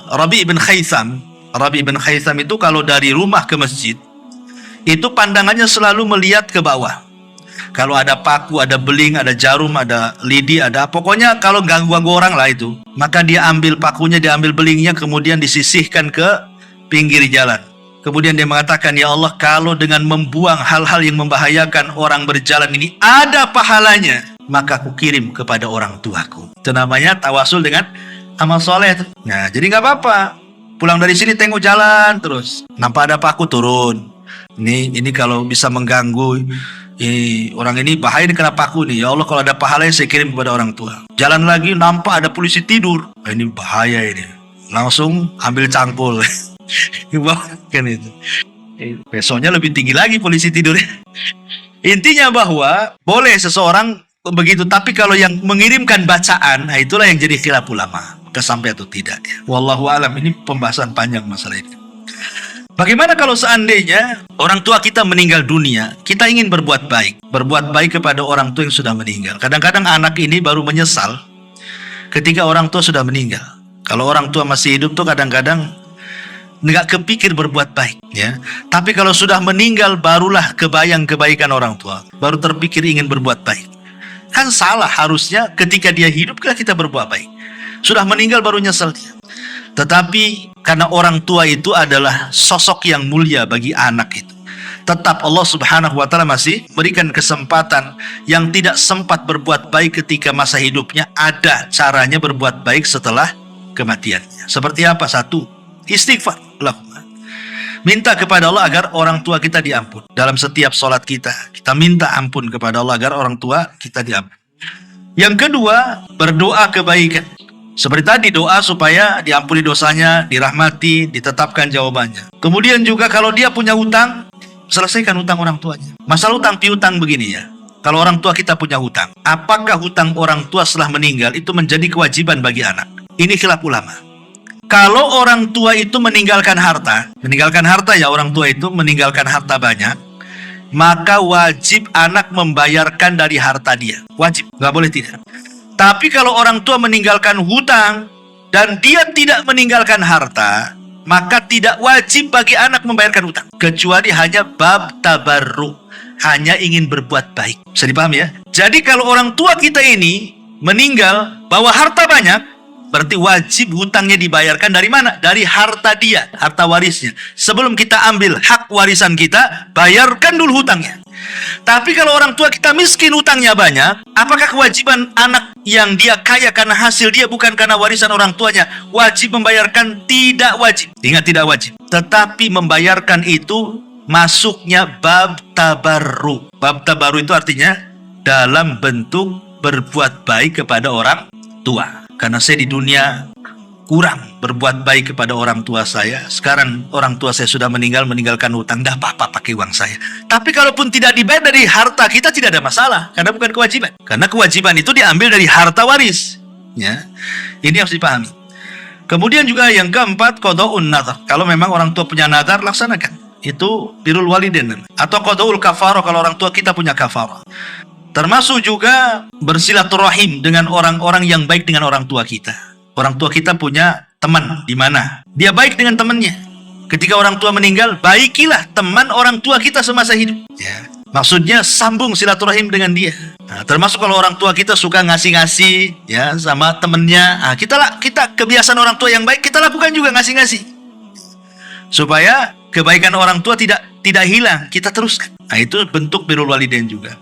Rabi' bin Khaitham. Rabi' bin Khaitham itu kalau dari rumah ke masjid itu pandangannya selalu melihat ke bawah. Kalau ada paku, ada beling, ada jarum, ada lidi, ada pokoknya kalau ganggu-ganggu orang lah itu, maka dia ambil pakunya, dia ambil belingnya, kemudian disisihkan ke pinggir jalan. Kemudian dia mengatakan, ya Allah, kalau dengan membuang hal-hal yang membahayakan orang berjalan ini ada pahalanya, maka aku kirim kepada orang tuaku. Itu namanya tawasul dengan amal soleh. Nah, jadi nggak apa-apa. Pulang dari sini tengok jalan terus, nampak ada paku, turun. Ini kalau bisa mengganggu orang ini bahaya, ini kena paku nih. Ya Allah, kalau ada pahalanya saya kirim kepada orang tua. Jalan lagi nampak ada polisi tidur. Ini bahaya ini. Langsung ambil cangkul. Kan itu. Besoknya lebih tinggi lagi polisi tidurnya. Intinya bahwa boleh seseorang begitu, tapi kalau yang mengirimkan bacaan, nah itulah yang jadi khilaf ulama, kesampai atau tidak ya. Wallahu alam, ini pembahasan panjang masalah ini. Bagaimana kalau seandainya orang tua kita meninggal dunia, kita ingin berbuat baik kepada orang tua yang sudah meninggal. Kadang-kadang anak ini baru menyesal ketika orang tua sudah meninggal. Kalau orang tua masih hidup tuh kadang-kadang nggak kepikir berbuat baik ya. Tapi kalau sudah meninggal barulah kebayang kebaikan orang tua, baru terpikir ingin berbuat baik. Kan salah, harusnya ketika dia hidup kita berbuat baik. Sudah meninggal baru nyesel dia. Tetapi karena orang tua itu adalah sosok yang mulia bagi anak itu, tetap Allah Subhanahu wa ta'ala masih berikan kesempatan. Yang tidak sempat berbuat baik ketika masa hidupnya, ada caranya berbuat baik setelah kematiannya. Seperti apa? Satu, istighfar. Minta kepada Allah agar orang tua kita diampun. Dalam setiap sholat kita minta ampun kepada Allah agar orang tua kita diampun. Yang kedua, berdoa kebaikan. Seperti tadi, doa supaya diampuni dosanya, dirahmati, ditetapkan jawabannya. Kemudian juga kalau dia punya hutang, selesaikan hutang orang tuanya. Masalah hutang piutang begini ya. Kalau orang tua kita punya hutang, apakah hutang orang tua setelah meninggal itu menjadi kewajiban bagi anak? Ini khilaf ulama. Kalau orang tua itu meninggalkan harta ya, orang tua itu meninggalkan harta banyak, maka wajib anak membayarkan dari harta dia. Wajib, nggak boleh tidak. Tapi kalau orang tua meninggalkan hutang dan dia tidak meninggalkan harta, maka tidak wajib bagi anak membayarkan hutang. Kecuali hanya bab tabarruk, hanya ingin berbuat baik. Bisa dipahami ya? Jadi kalau orang tua kita ini meninggal bawa harta banyak, berarti wajib hutangnya dibayarkan dari mana? Dari harta dia, harta warisnya. Sebelum kita ambil hak warisan kita, bayarkan dulu hutangnya. Tapi kalau orang tua kita miskin, hutangnya banyak, apakah kewajiban anak yang dia kaya karena hasil dia bukan karena warisan orang tuanya wajib membayarkan? Tidak wajib. Ingat, tidak wajib. Tetapi membayarkan itu masuknya bab tabarruk. Bab tabarruk itu artinya dalam bentuk berbuat baik kepada orang tua. Karena saya di dunia kurang berbuat baik kepada orang tua saya. Sekarang orang tua saya sudah meninggalkan hutang. Dah apa-apa pakai uang saya. Tapi kalaupun tidak dibayar dari harta kita, tidak ada masalah. Karena bukan kewajiban. Karena kewajiban itu diambil dari harta waris. Ya, ini harus dipahami. Kemudian juga yang keempat, qada'un nadhar. Kalau memang orang tua punya nadhar, laksanakan. Itu birrul walidain. Atau qada'ul kafarah kalau orang tua kita punya kafarah. Termasuk juga bersilaturahim dengan orang-orang yang baik dengan orang tua kita. Orang tua kita punya teman di mana dia baik dengan temannya. Ketika orang tua meninggal, baikilah teman orang tua kita semasa hidup. Ya, maksudnya sambung silaturahim dengan dia. Nah, termasuk kalau orang tua kita suka ngasih-ngasih ya sama temannya. Nah, kita kebiasaan orang tua yang baik kita lakukan juga ngasih-ngasih. Supaya kebaikan orang tua tidak hilang, kita teruskan. Nah, itu bentuk birrul walidain juga.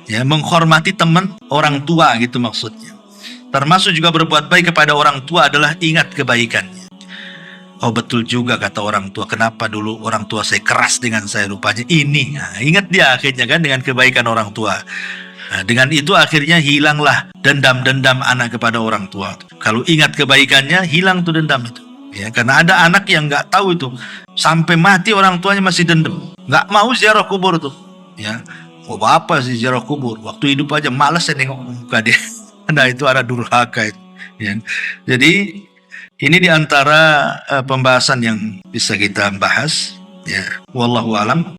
Ya, menghormati teman orang tua gitu maksudnya. Termasuk juga berbuat baik kepada orang tua adalah ingat kebaikannya. Oh betul juga kata orang tua, kenapa dulu orang tua saya keras dengan saya rupanya ini. Nah, ingat dia akhirnya kan dengan kebaikan orang tua. Nah, dengan itu akhirnya hilanglah dendam-dendam anak kepada orang tua. Kalau ingat kebaikannya, hilang tuh dendam itu. Ya, karena ada anak yang nggak tahu itu, sampai mati orang tuanya masih dendam, nggak mau ziarah kubur tuh. Ya. Oh apa sih ziarah kubur? Waktu hidup aja malas saya nengok muka dia. Nah itu ada durhaka itu. Ya. Jadi ini diantara pembahasan yang bisa kita bahas. Ya, wallahu alam.